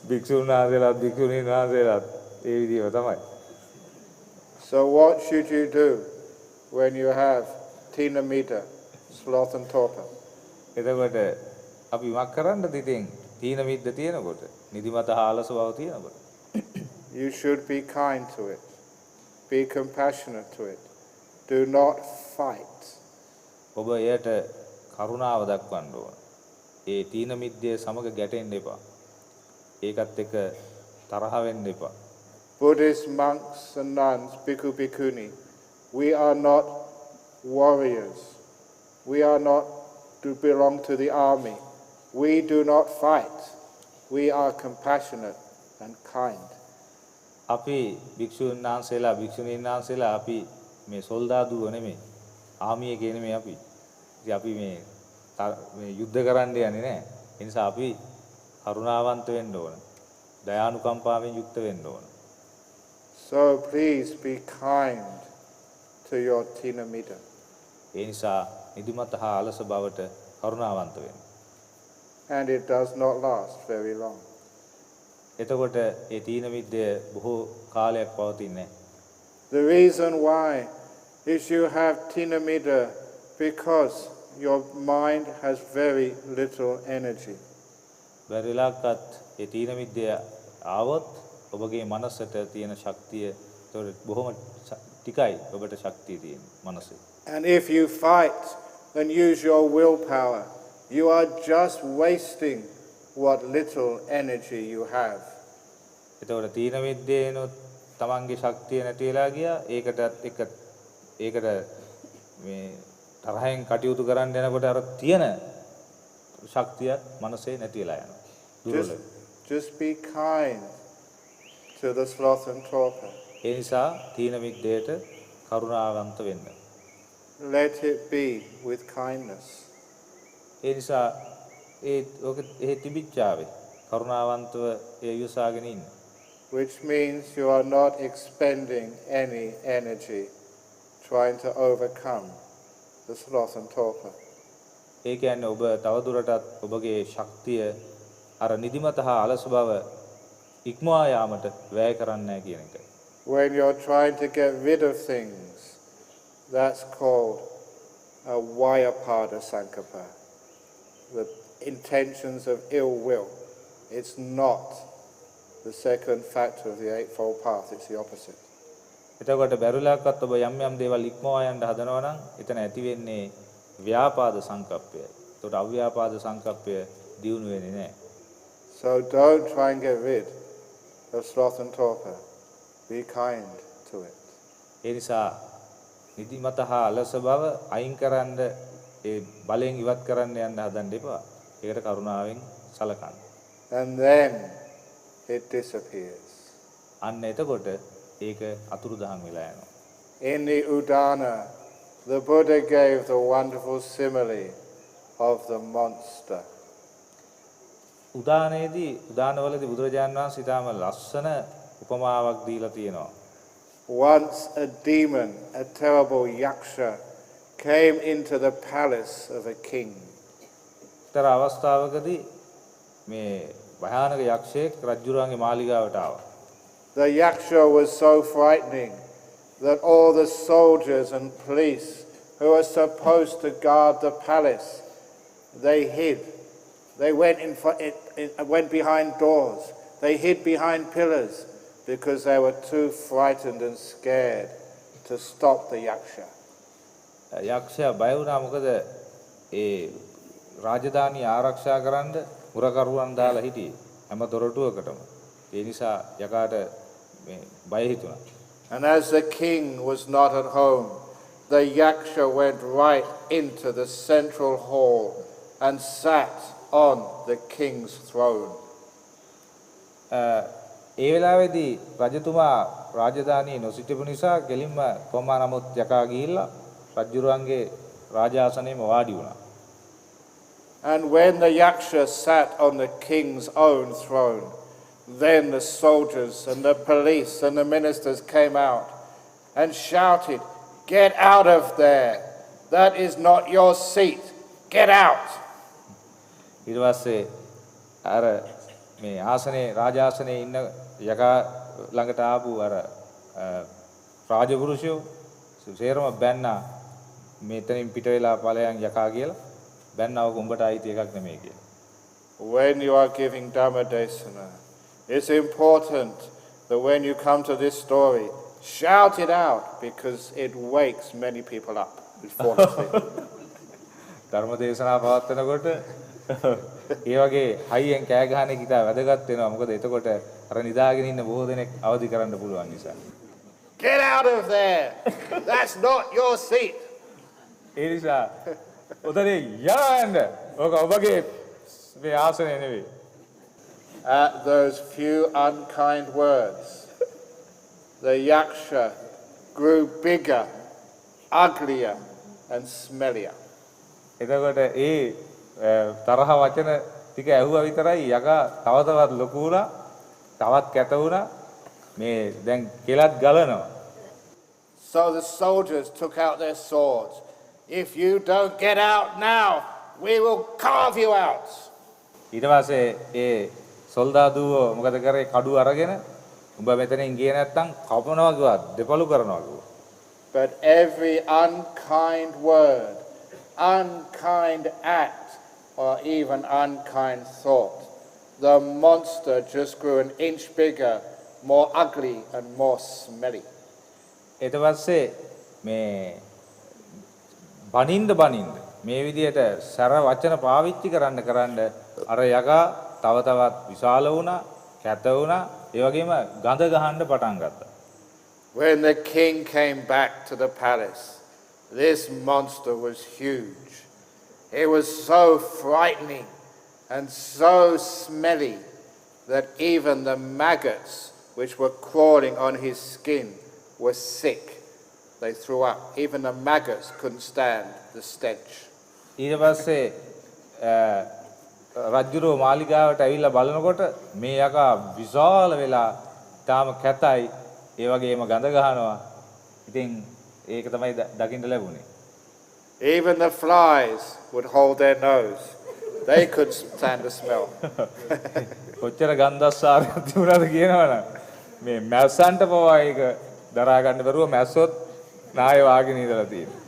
භික්ෂුන් වහන්සේලාත් භික්ෂුණීන් වහන්සේලාත් ඒ විදිහම තමයි. So what should you do when you have tinamita, sloth and torpor? එතකොට අපි මක් කරන්නද ඉතින් තීන මිද්ද තියෙනකොට, නිදිමත ආලස බව තියෙනකොට? You should be kind to it. Be compassionate to it. Do not fight. ඔබ එයට කරුණාව දක්වන්න ඕන. ඒ තීන මිද්දේ සමග ගැටෙන්න එපා. ඒකත් එක්ක තරහ වෙන්න එපා. Buddhist monks and nuns, bhikkhu bhikkhuni, we are not warriors. We are not to belong to the army. We do not fight. We are compassionate and kind. අපි භික්ෂුන් වහන්සේලා භික්ෂුණීන් වහන්සේලා අපි මේ සොල්දාදුව නෙමෙයි. ආමිය කියන මේ අපි. ඉතින් අපි මේ යුද්ධ කරන්න යන්නේ නැහැ. ඒ නිසා අපි කරුණාවන්ත වෙන්න ඕන. දයානුකම්පාවෙන් යුක්ත වෙන්න ඕන. So please be kind to your tina middha. ඒ නිසා නිදිමත හා අලස බවට කරුණාවන්ත වෙන්න. And it does not last very long. එතකොට ඒ තීන මිද්දය බොහෝ කාලයක් පවතින්නේ. The reason why is you have tina middha because your mind has very little energy. බැරිලක්වත් ඒ තීන මිද්දය ආවොත් ඔබගේ මනසට තියෙන ශක්තිය බොහොම ටිකයි ඔබට ශක්තිය තියෙන මනසේ. And if you fight and use your willpower, you are just wasting what little energy you have. එතකොට තීන මිද්දේනොත් තමන්ගේ ශක්තිය නැති වෙලා ගියා. ඒකට මේ තරහෙන් කටයුතු කරන්න යනකොට අර තියෙන ශක්තියත් මනසේ නැති වෙලා යනවා. Just be kind to the sloth and torpor. ඒ නිසා තීන මිද්දේට කරුණාවන්ත වෙන්න. Let it be with kindness. ඒ නිසා ඒ තිබිච්චාවේ කරුණාවන්තව ඒ යොසාගෙන ඉන්න. Which means you are not expending any energy trying to overcome the sloth and torpor. ඒ කියන්නේ ඔබ තවදුරටත් ඔබගේ ශක්තිය අර නිදිමත හා අලස බව ඉක්මවා යාමට වැය කරන්නේ නැහැ කියන එක. When you're trying to get rid of things, that's called a Vyapada Sankappa, the intentions of ill will. It's not the second factor of the Eightfold Path, it's the opposite. එතකොට බැරිලක්වත් ඔබ යම් යම් දේවල් ඉක්මවා යන්න හදනවා නම් එතන ඇති වෙන්නේ ව්‍යාපාද සංකප්පයයි. ඒකට අව්‍යාපාද සංකප්පය දියුණු වෙන්නේ නැහැ. So don't try and get rid of sloth and torpor. Be kind to it. ඒ නිසා නිදිමත හා අලස බව අයින් කරන්න ඒ බලෙන් ඉවත් කරන්න යන්න හදන්න එපා. ඒකට කරුණාවෙන් සලකන්න. And then it disappears. අන්න එතකොට ඒක අතුරුදහන් වෙලා යනවා. In the Udana, the Buddha gave the wonderful simile of the monster. උදානවලදී බුදුරජාණන් වහන්සේ ඊටම ලස්සන උපමාවක් දීලා තියෙනවා. Once a demon, a terrible yaksha, came into the palace of a king. තර අවස්ථාවකදී මේ භයානක යක්ෂයෙක් රජුරුවන්ගේ මාලිගාවට ආවා. The yaksha was so frightening that all the soldiers and police who were supposed to guard the palace, they hid. They went behind doors. They hid behind pillars because they were too frightened and scared to stop the yaksha. යක්ෂයා බය වුණා මොකද ඒ රාජධානිය ආරක්ෂා කරන්න මුරකරුවන් දාලා හිටියේ හැම දොරටුවකටම. ඒ නිසා යකාට මේ බය හිතුණා. And as the king was not at home, the yaksha went right into the central hall and sat on the king's throne. ඒ වෙලාවේදී රජතුමා රාජධානියේ නොසිටපු නිසා කෙලින්ම කොහොම නමුත් යකා ගිහිල්ලා රජුරුවන්ගේ රාජාසනයේම වාඩි වුණා. And when the yaksha sat on the king's own throne, then the soldiers and the police and the ministers came out and shouted, "Get out of there! That is not your seat! Get out!" ඊට පස්සේ අර මේ ආසනේ රාජාසනයේ ඉන්න යකා ළඟට ආපු අර රාජපුරුෂයෝ සේරම බැන්නා මෙතනින් පිට වෙලා ඵලයන් යකා කියලා බැන්නව උඹට අයිති එකක් නෙමෙයි කියලා. When you are giving Dhamma Desana, it's important that when you come to this story, shout it out because it wakes many people up who fall asleep. ධර්ම දේශනා පවත්වනකොට ඒ වගේ හයියෙන් කෑ ගහන එක ඉතා වැදගත් වෙනවා. මොකද එතකොට අර නිදාගෙන ඉන්න බොහෝ දෙනෙක් අවදි කරන්න පුළුවන් නිසා. Get out of there! That's not your seat! ඒ නිසා උදේ යන්න. ඔක ඔබගේ මේ ආසනය නෙවෙයි. At those few unkind words, the yaksha grew bigger, uglier, and smellier. එතකොට ඒ තරහ වචන ටික ඇහුවා විතරයි යකා තව තවත් ලොකු වුණා, තවත් කැත වුණා. මේ දැන් කෙලත් ගලනවා. So the soldiers took out their swords. If you don't get out now, we will carve you out. ඊට පස්සේ ඒ සොල්දාදුවෝ මොකද කරේ කඩුව අරගෙන උඹ මෙතනින් ගියේ නැත්තම් කපනවා කිව්වා දෙපළු කරනවා කිව්වා. But every unkind word, unkind act, or even unkind thought, the monster just grew an inch bigger, more ugly and more smelly. ඊට පස්සේ මේ බනින්න මේ විදියට සැර වචන පාවිච්චි කරන්න අර යකා තව තවත් විශාල වුණා, කැත වුණා, ඒ වගේම ගඳ ගහන්න පටන් ගත්තා. When the king came back to the palace, this monster was huge. It was so frightening and so smelly that even the maggots which were crawling on his skin were sick. They threw up. Even the maggots couldn't stand the stench. ඊට පස්සේ රජුරෝ මාලිගාවට ඇවිල්ලා බලනකොට මේ යකා විශාල වෙලා තාම කැතයි ඒ වගේම ගඳ ගහනවා. ඉතින් ඒක තමයි දකින්න ලැබුණේ. Even the flies would hold their nose. They couldn't stand the smell. කොච්චර ගන්ධස්සාරයක් තිබුණාද කියනවනම් මේ මැස්සන්ට පවා ඒක දරා ගන්න බැරුව මැස්සොත් නාය වාගෙන ඉඳලා තියෙනවා.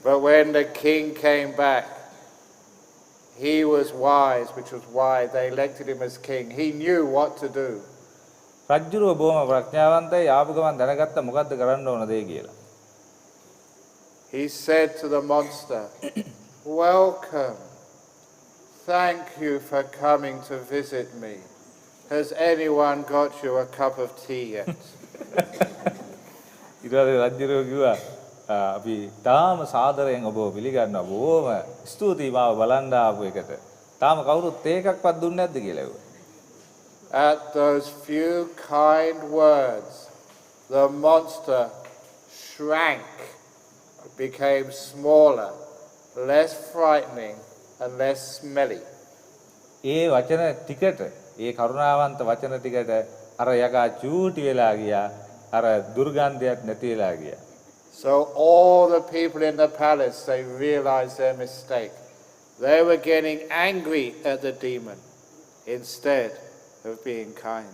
But when the king came back, he was wise, which was why they elected him as king. He knew what to do. රජුරෝ බොහොම ප්‍රඥාවන්තයි ආපු ගමන් දැනගත්ත මොකද්ද කරන්න ඕනද කියලා. He said to the monster, "Welcome. Thank you for coming to visit me. Has anyone got you a cup of tea yet?" ඊට පස්සේ රජුරෝ කිව්වා අපි තාම සාදරයෙන් ඔබව පිළිගන්නවා. බොහොම ස්තුතියි මාව බලන්න ආපු එකට. තාම කවුරුත් ඒකක්වත් දුන්නේ නැද්ද කියලා ඇහුවා. At those few kind words, the monster shrank, became smaller, less frightening, and less smelly. ඒ වචන ටිකට, ඒ කරුණාවන්ත වචන ටිකට අර යකා චූටි වෙලා ගියා. අර දුර්ගන්ධයක් නැති වෙලා ගියා. So all the people in the palace, they realized their mistake. They were getting angry at the demon instead of being kind.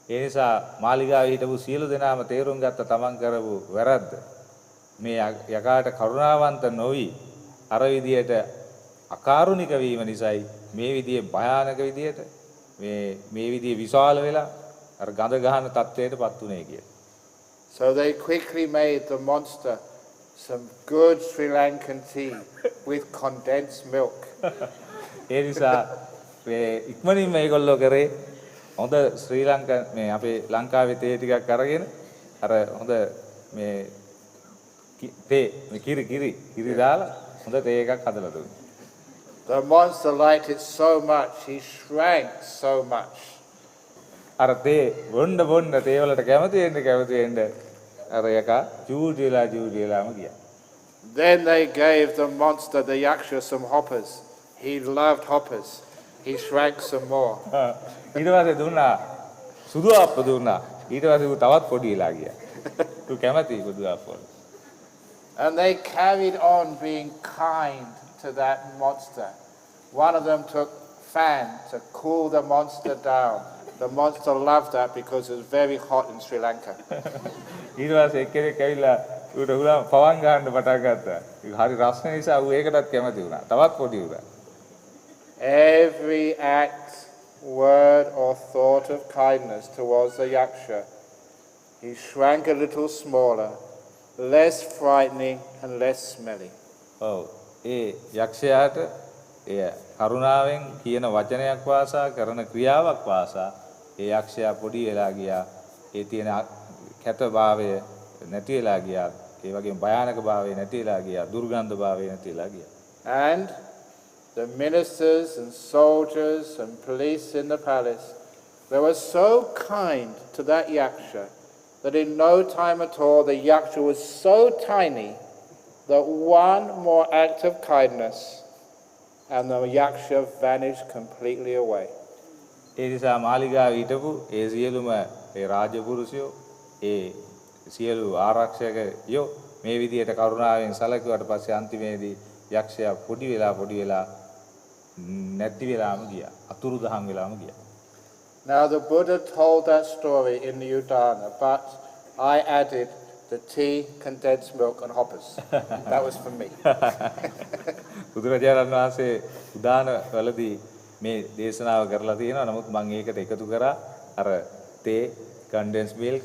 ඒ නිසා මාලිගාවේ හිටපු සියලු දෙනාම තේරුම් ගත්ත තමන් කරපු වැරද්ද. මේ යකාට කරුණාවන්ත නොවි අර විදියට අකාරුණික වීම නිසායි මේ විදියේ භයානක විදියට මේ විදියේ විශාල වෙලා අර ගඳ ගහන තත්වයටපත් උනේ කියලා. So they quickly made the monster some good Sri Lankan tea with condensed milk. ඒ නිසා ඉක්මනින්ම මේගොල්ලෝ කරේ හොඳ ශ්‍රී ලංකා මේ අපේ ලංකාවේ තේ ටිකක් අරගෙන අර හොඳ මේ තේ මේ කිරි දාලා හොඳ තේ එකක් හදලා දුන්නා. The monster liked it so much, he shrank so much. අර තේ බොන්න තේ වලට කැමති වෙන්න අර යකා චූටි වෙලාම ගියා. Then they gave the monster, the yaksha, some hoppers. He loved hoppers. He shrank some more. ඊට පස්සේ දුන්නා සුදු අප්ප දුන්නා. ඊට පස්සේ ඌ තවත් පොඩි වෙලා ගියා. ඌ කැමති සුදු අප්ප වල. And they carried on being kind to that monster. One of them took fan to cool the monster down. The monster loved that because it was very hot in Sri Lanka. ඊට පස්සේ එක්කෙනෙක් ඇවිල්ලා ඌට උලා පවන් ගන්න පටන් ගත්තා. ඒක හරි රස්නේ නිසා ඌ ඒකටත් කැමති වුණා. තවත් පොඩි වුණා. Every act, word or thought of kindness towards the yaksha, he shrank a little smaller, less frightening and less smelly. ඔව්. ඒ යක්ෂයාට එය කරුණාවෙන් කියන වචනයක් වාසා කරන ක්‍රියාවක් වාසා ඒ යක්ෂයා පොඩි වෙලා ගියා. ඒ තියෙන කැතභාවය නැති වෙලා ගියා. ඒ වගේම භයානකභාවය නැති වෙලා ගියා. දුර්ගන්ධභාවය නැති වෙලා ගියා. And the ministers and soldiers and police in the palace, they were so kind to that yaksha that in no time at all the yaksha was so tiny that one more act of kindness and the yaksha vanished completely away. ඒ නිසා මාලිගාව හිටපු ඒ සියලුම ඒ රාජපුරුෂයෝ ඒ සියලු ආරක්ෂකයෝ මේ විදියට කරුණාවෙන් සැලකුවාට පස්සේ අන්තිමේදී යක්ෂයා පොඩි වෙලා නැති වෙලාම ගියා. අතුරුදහන් වෙලාම ගියා. Now the Buddha told that story in the Udana, but I added the tea, condensed milk and hoppers. That was for me. බුදුරජාණන් වහන්සේ උදාන වලදී මේ දේශනාව කරලා තියෙනවා. නමුත් මම ඒකට එකතු කරා අර තේ, condensed milk,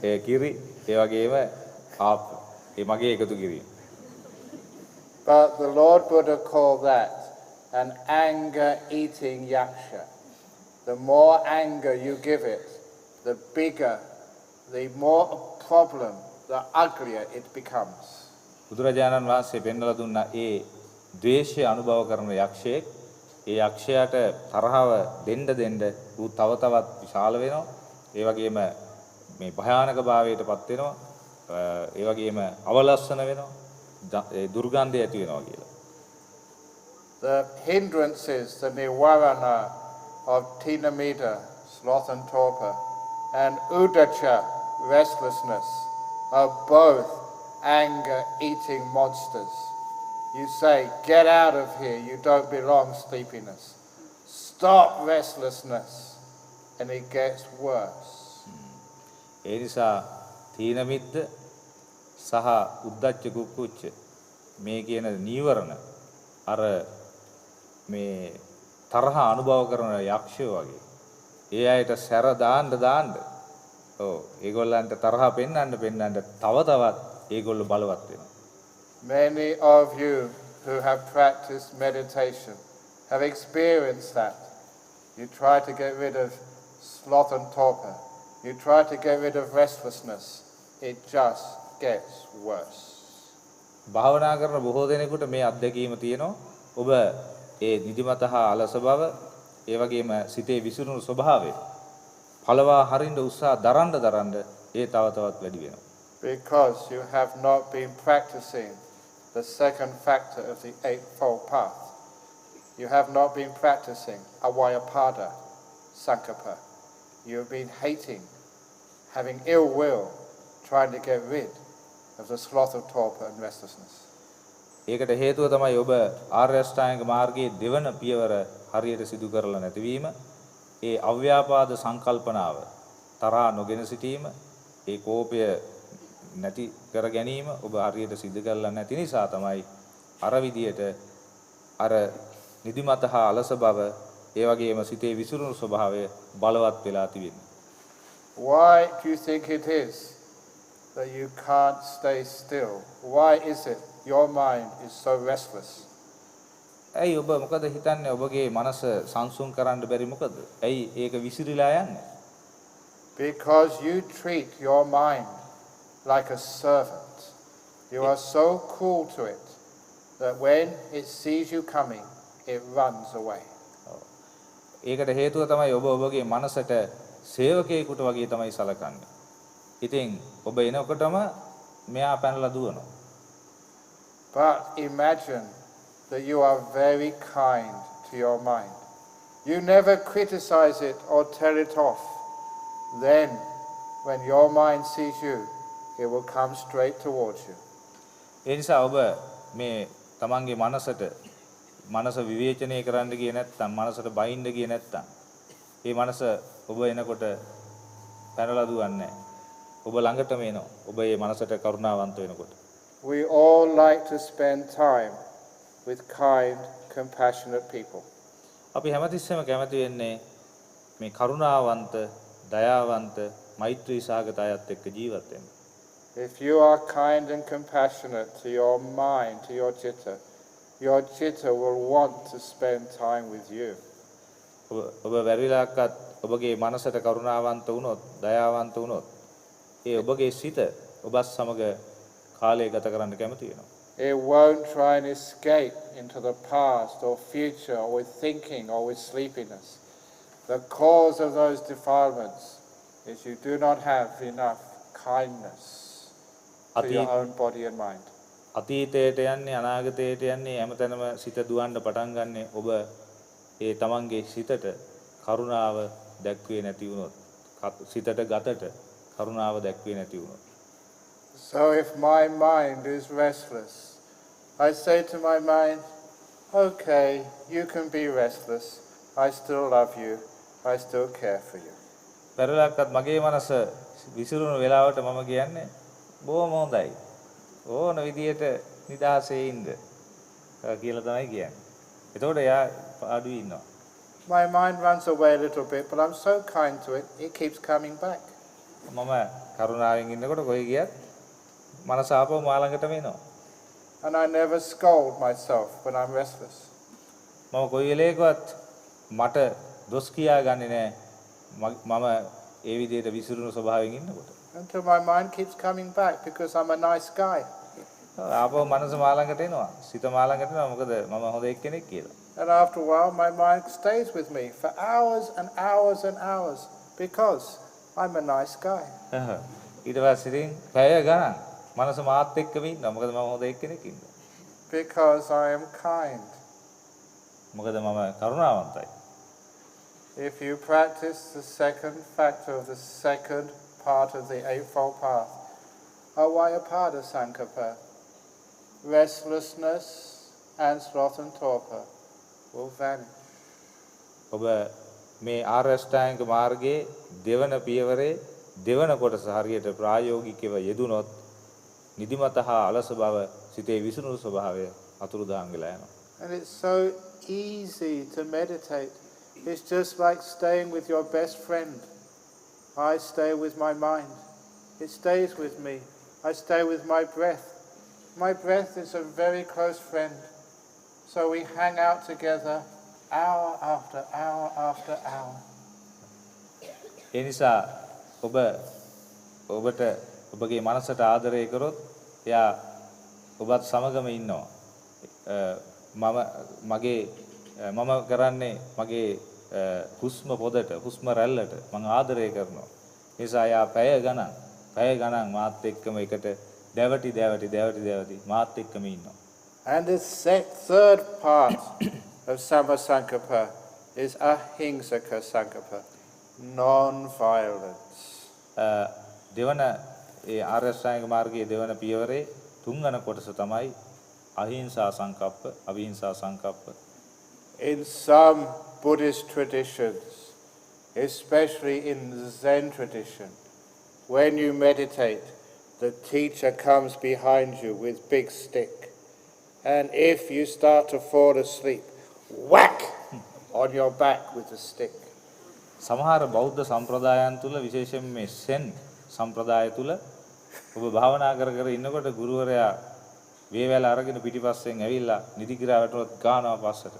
ඒ කිරි, ඒ වගේම half ඒ මගේ එකතු කිරීම. But the Lord Buddha called that an anger-eating yaksha. The more anger you give it, the bigger, the more problem, the uglier it becomes. බුදුරජාණන් වහන්සේ පෙන්වලා දුන්නා ඒ ද්වේෂය අනුභව කරන යක්ෂයෙක් ඒ යක්ෂයාට තරහව දෙන්න ඌ තව තවත් විශාල වෙනවා. ඒ වගේම මේ භයානක භාවයටපත් වෙනවා. ඒ වගේම අවලස්සන වෙනවා. ඒ දුර්ගන්ධය ඇති වෙනවා කියලා. The hindrances, the nivarana of tinamita, sloth and torpor, and udacha, restlessness, are both anger-eating monsters. You say, get out of here, you don't belong, sleepiness. Stop restlessness, and it gets worse. ඒ නිසා තීනමිද්ද සහ උද්දච්ච කුක්කුච්ච මේ කියන නීවරණ අර මේ තරහ අනුභව කරන යක්ෂයෝ වගේ ඒ අයට සැර දාන්න ඔව් ඒගොල්ලන්ට තරහ පෙන්වන්න තව තවත් ඒගොල්ලෝ බලවත් වෙනවා. Many of you who have practiced meditation have experienced that. You try to get rid of sloth and torpor. You try to get rid of restlessness. It just gets worse. භාවනා කරන බොහෝ දෙනෙකුට මේ අත්දැකීම තියෙනවා. ඔබ ඒ නිදිමත හා අලස බව, ඒ වගේම සිතේ විසිරුණු ස්වභාවය පළවා හරින්න උත්සාහ දරන්න ඒ තව තවත් වැඩි වෙනවා. Because you have not been practicing the second factor of the Eightfold Path. You have not been practicing avyapada, sankappa. You have been hating, having ill will, trying to get rid of the sloth of torpor and restlessness. ඒකට හේතුව තමයි ඔබ ආර්ය අෂ්ටාංගික මාර්ගයේ දෙවන පියවර හරියට සිදු කරලා නැතිවීම. ඒ අව්‍යාපාද සංකල්පනාව තරහා නොගෙන සිටීම, ඒ කෝපය නැති කර ගැනීම ඔබ හරියට සිදු කරලා නැති නිසා තමයි අර විදියට අර නිදිමත හා අලස බව, ඒ වගේම සිතේ විසිරුණු ස්වභාවය බලවත් වෙලා තිබෙන්නේ. Why do you think it is that you can't stay still? Why is it your mind is so restless? ඇයි ඔබ මොකද හිතන්නේ ඔබගේ මනස සංසුන් කරන්න බැරි මොකද? ඇයි ඒක විසිරීලා යන්නේ? Because you treat your mind like a servant. You are so cruel to it that when it sees you coming, it runs away. ඒකට හේතුව තමයි ඔබ ඔබගේ මනසට සේවකයෙකුට වගේ තමයි සලකන්නේ. ඉතින් ඔබ එනකොටම මෙයා පැනලා දුවනවා. But imagine that you are very kind to your mind. You never criticize it or tell it off. Then, when your mind sees you, it will come straight towards you. ඒ නිසා ඔබ මේ තමන්ගේ මනස විවේචනය කරන්න ගියේ නැත්නම් මනසට බයින්න ගියේ නැත්නම් ඒ මනස ඔබ එනකොට පැනලා දුවන්නේ නැහැ. ඔබ ළඟටම එනවා. ඔබ මේ මනසට කරුණාවන්ත වෙනකොට. We all like to spend time with kind, compassionate people. අපි හැමතිස්සෙම කැමති වෙන්නේ මේ කරුණාවන්ත, දයාවන්ත, මෛත්‍රී සහගත අයත් එක්ක ජීවත් වෙන්න. If you are kind and compassionate to your mind, to your citta, your chitta will want to spend time with you. ඔබ වැරිලාක්වත් ඔබගේ මනසට කරුණාවන්ත වුණොත්, දයාවන්ත වුණොත්, ඒ ඔබගේ සිත ඔබත් සමග කාලය ගත කරන්න කැමති වෙනවා. It won't try and escape into the past or future or with thinking or with sleepiness. The cause of those defilements is you do not have enough kindness to your own body and mind. අතීතයට යන්නේ අනාගතයට යන්නේ හැමතැනම සිත දුවන්න පටන් ගන්නෙ ඔබ ඒ තමන්ගේ සිතට කරුණාව දැක්වේ නැති වුණොත්, සිතට ගතට කරුණාව දැක්වේ නැති වුණොත්. So if my mind is restless, I say to my mind, okay, you can be restless. I still love you. I still care for you. පෙරලක්වත් මගේ මනස විසිරුණු වෙලාවට මම කියන්නේ බොහොම හොඳයි. ඕන විදියට නිදහසේ ඉන්න කියලා තමයි කියන්නේ. එතකොට එයා පාඩුවේ ඉන්නවා. My mind runs away a little bit, but I'm so kind to it, it keeps coming back. මම කරුණාවෙන් ඉන්නකොට කොයි ගියත් මනස ආපහු මා ළඟටම එනවා. And I never scold myself when I'm restless. මම කොයි වෙලේකවත් මට දොස් කියාගන්නේ නැහැ. මම ඒ විදිහට විසිරුණු ස්වභාවයෙන් ඉන්නකොට. Until my mind keeps coming back because I'm a nice guy. ආපහු මනස මා ළඟට එනවා. සිත මා ළඟට එනවා. මොකද මම හොඳ එක්කෙනෙක් කියලා. And after a while, my mind stays with me for hours and hours and hours because I'm a nice guy. ඊට පස්සේ ඉතින් පැය ගණන් මනස මාත් එක්කම ඉන්නවා. මොකද මම හොඳ එක්කෙනෙක් ඉන්නවා. Because I am kind. මොකද මම කරුණාවන්තයි. If you practice the second factor of the second part of the Eightfold Path, Avayapada Sankappa, restlessness and sloth and torpor will vanish. ඔබ මේ ආර්ය අෂ්ටාංගික මාර්ගයේ දෙවන පියවරේ දෙවන කොටස හරියට ප්‍රායෝගිකව යෙදුනොත් නිදිමත හා අලස බව සිතේ විසිරුණු ස්වභාවය අතුරුදහන් වෙලා යනවා. And it's so easy to meditate. It's just like staying with your best friend. I stay with my mind. It stays with me. I stay with my breath. My breath is a very close friend. So we hang out together hour after hour after hour. ඒ නිසා ඔබට ඔබගේ මනසට ආදරය කරොත් එයා ඔබත් සමගම ඉන්නවා. මම කරන්නේ මගේ හුස්ම පොදට හුස්ම රැල්ලට මම ආදරය කරනවා. ඒ නිසා යා පැය ගණන් මාත් එක්කම එකට දැවටි මාත් එක්කම ඉන්නවා. And the third part of Sammasankappa is Ahingsaka Sankappa, non-violence. දෙවන ඒ ආර්ය අෂ්ටාංගික මාර්ගයේ දෙවන පියවරේ තුන්වන කොටස තමයි අහිංසා සංකප්ප, අවිහිංසා සංකප්ප. In some Buddhist traditions, especially in the Zen tradition, when you meditate, the teacher comes behind you with big stick. And if you start to fall asleep, whack on your back with the stick. සමහර බෞද්ධ සම්ප්‍රදායන් තුල විශේෂයෙන් මේ Zen සම්ප්‍රදාය තුල ඔබ භාවනා කර ඉන්නකොට ගුරුවරයා වේවැල අරගෙන පිටිපස්සෙන් ඇවිල්ලා නිදි කිරා වැටුනොත් ගානවා පස්සට.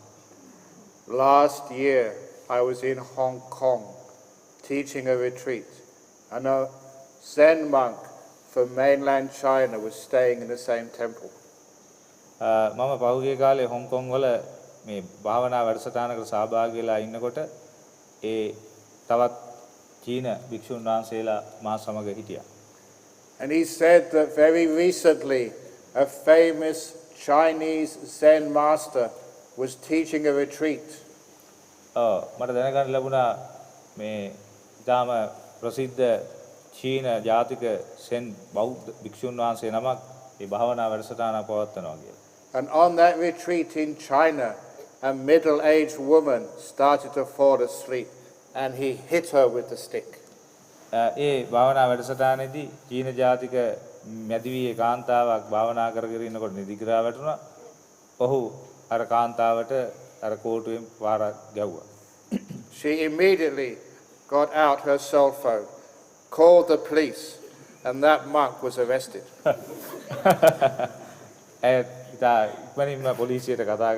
Last year I was in Hong Kong teaching a retreat, and a Zen monk from mainland China was staying in the same temple. මම පහුගිය කාලේ හොංකොං වල මේ භාවනා වැඩසටහනකට සහභාගී වෙලා ඉන්නකොට ඒ තවත් චීන භික්ෂුන් වහන්සේලා මා සමග හිටියා. And he said that very recently a famous Chinese Zen master was teaching a retreat. මට දැනගන්න ලැබුණා මේ ඊටාම ප්‍රසිද්ධ චීන ජාතික සෙන් බෞද්ධ භික්ෂුන් වහන්සේ නමක් මේ භාවනා වැඩසටහනක් පවත්වනවා කියලා. And on that retreat in China, a middle-aged woman started to fall asleep, and he hit her with the stick. ඒ භාවනා වැඩසටහනේදී චීන ජාතික මැදිවියේ කාන්තාවක් භාවනා කරගෙන ඉන්නකොට නිදි කිරා වැටුණා. ඔහු අර කාන්තාවට අර කෝටුවෙන් පාරක් ගැව්වා. She immediately got out her cell phone, called the police, and that monk was arrested. ඉතා ඉක්මනින්ම පොලිසියට කතා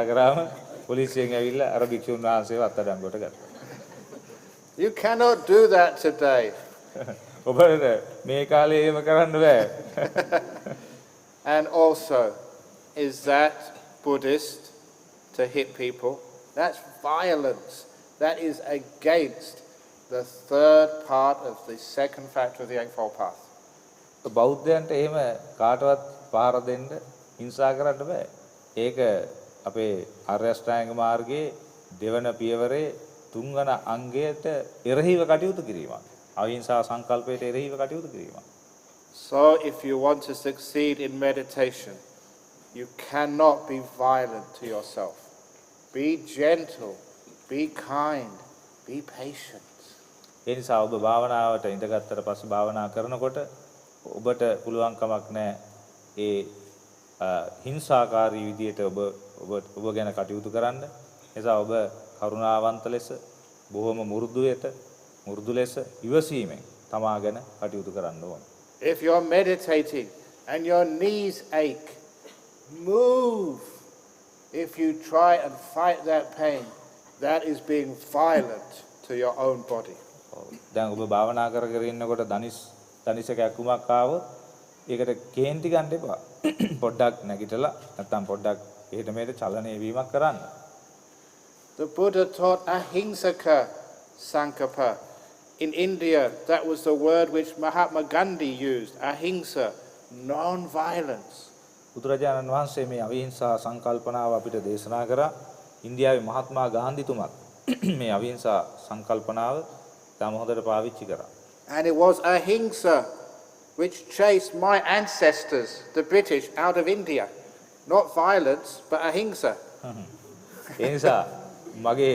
කරාම පොලිසියෙන් ඇවිල්ලා අර භික්ෂුන් වහන්සේව අත්අඩංගුවට ගත්තා. You cannot do that today. ඔබට මේ කාලේ එහෙම කරන්න බෑ. And also, is that Buddhist to hit people? That's violence. That is against the third part of the second factor of the Eightfold Path. බෞද්ධයන්ට එහෙම කාටවත් පහර දෙන්න හිංසා කරන්න බෑ. ඒක අපේ ආර්ය අෂ්ටාංග මාර්ගයේ දෙවන පියවරේ තුන්වන අංගයට එරෙහිව කටයුතු කිරීමක්. අවිහිංසා සංකල්පයට එරෙහිව කටයුතු කිරීමක්. So if you want to succeed in meditation, you cannot be violent to yourself. Be gentle, be kind, be patient. ඒ නිසා ඔබ භාවනාවට ඉඳගත්තට පස්සේ භාවනා කරනකොට ඔබට පුළුවන් කමක් නැහැ ඒ හිංසාකාරී විදියට ඔබ ගැන කටයුතු කරන්න. ඒ නිසා ඔබ කරුණාවන්ත ලෙස බොහොම මුරුදු ලෙස ඉවසීමෙන් තමා ගැන කටයුතු කරන්න ඕන. If you're meditating and your knees ache, move. If you try and fight that pain, that is being violent to your own body. දැන් ඔබ භාවනා කර ඉන්නකොට දනිසක ඇකුමක් ආවොත් ඒකට කේන්ති ගන්න එපා. පොඩ්ඩක් නැගිටලා නැත්නම් පොඩ්ඩක් එහෙට මෙහෙට චලනය වීමක් කරන්න. The Buddha taught ahingsaka sankappa. In India, that was the word which Mahatma Gandhi used, ahimsa, non-violence. බුදුරජාණන් වහන්සේ මේ අවිහිංසා සංකල්පනාව අපිට දේශනා කරා. ඉන්දියාවේ මහත්මා ගාන්ධිතුමත් මේ අවිහිංසා සංකල්පනාව තම හොඳට පාවිච්චි කරා. And it was ahimsa which chased my ancestors, the British, out of India. Not violence, but ahimsa. ඒ නිසා මගේ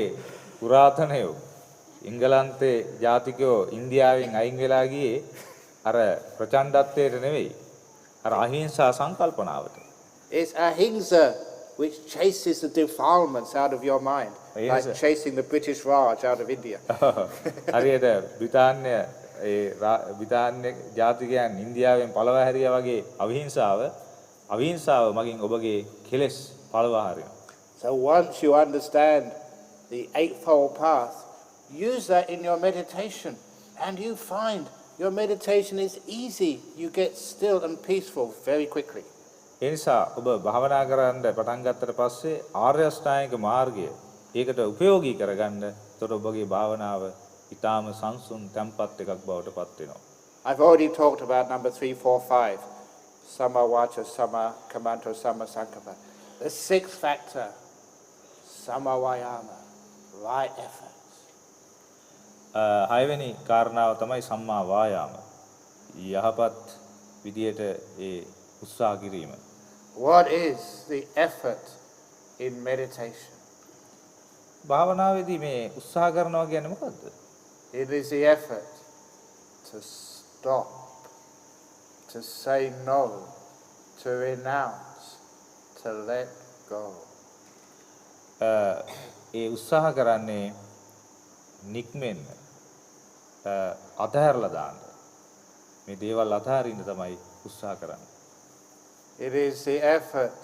පුරාතනයෝ ඉංගලන්තේ ජාතිකයෝ ඉන්දියාවෙන් අයින් වෙලා ගියේ අර ප්‍රචණ්ඩත්වයට නෙවෙයි අර අහිංසා සංකල්පනාවට. It's ahimsa which chases the defilements out of your mind, like chasing the British Raj out of India. හරියට බ්‍රිතාන්‍ය ජාතිකයන් ඉන්දියාවෙන් පළවා හැරියා වගේ අවිහිංසාව මගින් ඔබගේ කෙලෙස් පළවා හරිනවා. So once you understand the Eightfold Path, use that in your meditation and you find your meditation is easy. You get still and peaceful very quickly. ඒ නිසා ඔබ භාවනා කරන්න පටන් ගත්තට පස්සේ ආර්ය අෂ්ටාංගික මාර්ගය ඒකට උපයෝගී කරගන්න. එතකොට ඔබගේ භාවනාව ඊටාම සංසුන් තැම්පත් එකක් බවට පත් වෙනවා. I've already talked about number 3, 4, 5. Sama vacha, sama kamanto, sama sankappa. The sixth factor, sama vayama, right efforts. හයවෙනි කාරණාව තමයි සම්මා වායාම. යහපත් විදියට ඒ උත්සාහ කිරීම. What is the effort in meditation? භාවනාවේදී මේ උත්සාහ කරනවා කියන්නේ මොකද්ද? It is the effort to stop, to say no, to renounce, to let go. ඒ උත්සාහ කරන්නේ නික්මෙන්න අතහැරලා දාන්න. මේ දේවල් අතහරින්න තමයි උත්සාහ කරන්නේ. It is the effort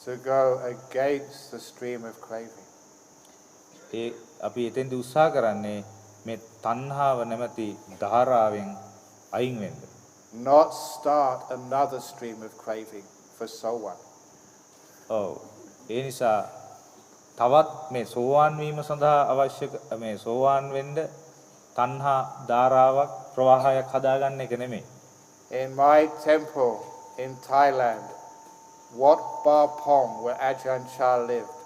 to go against the stream of craving. ඒ අපි එතෙන්දී උත්සාහ කරන්නේ මේ තණ්හාව නැමැති ධාරාවෙන් අයින් වෙන්න. Not start another stream of craving for so one. ඔව්. ඒ නිසා තවත් මේ සෝවාන් වීම සඳහා අවශ්‍ය මේ සෝවාන් වෙන්න තණ්හා ධාරාවක් ප්‍රවාහයක් හදාගන්න එක නෙමෙයි. In my temple in Thailand, Wat Ba Pong, where Ajahn Chah lived,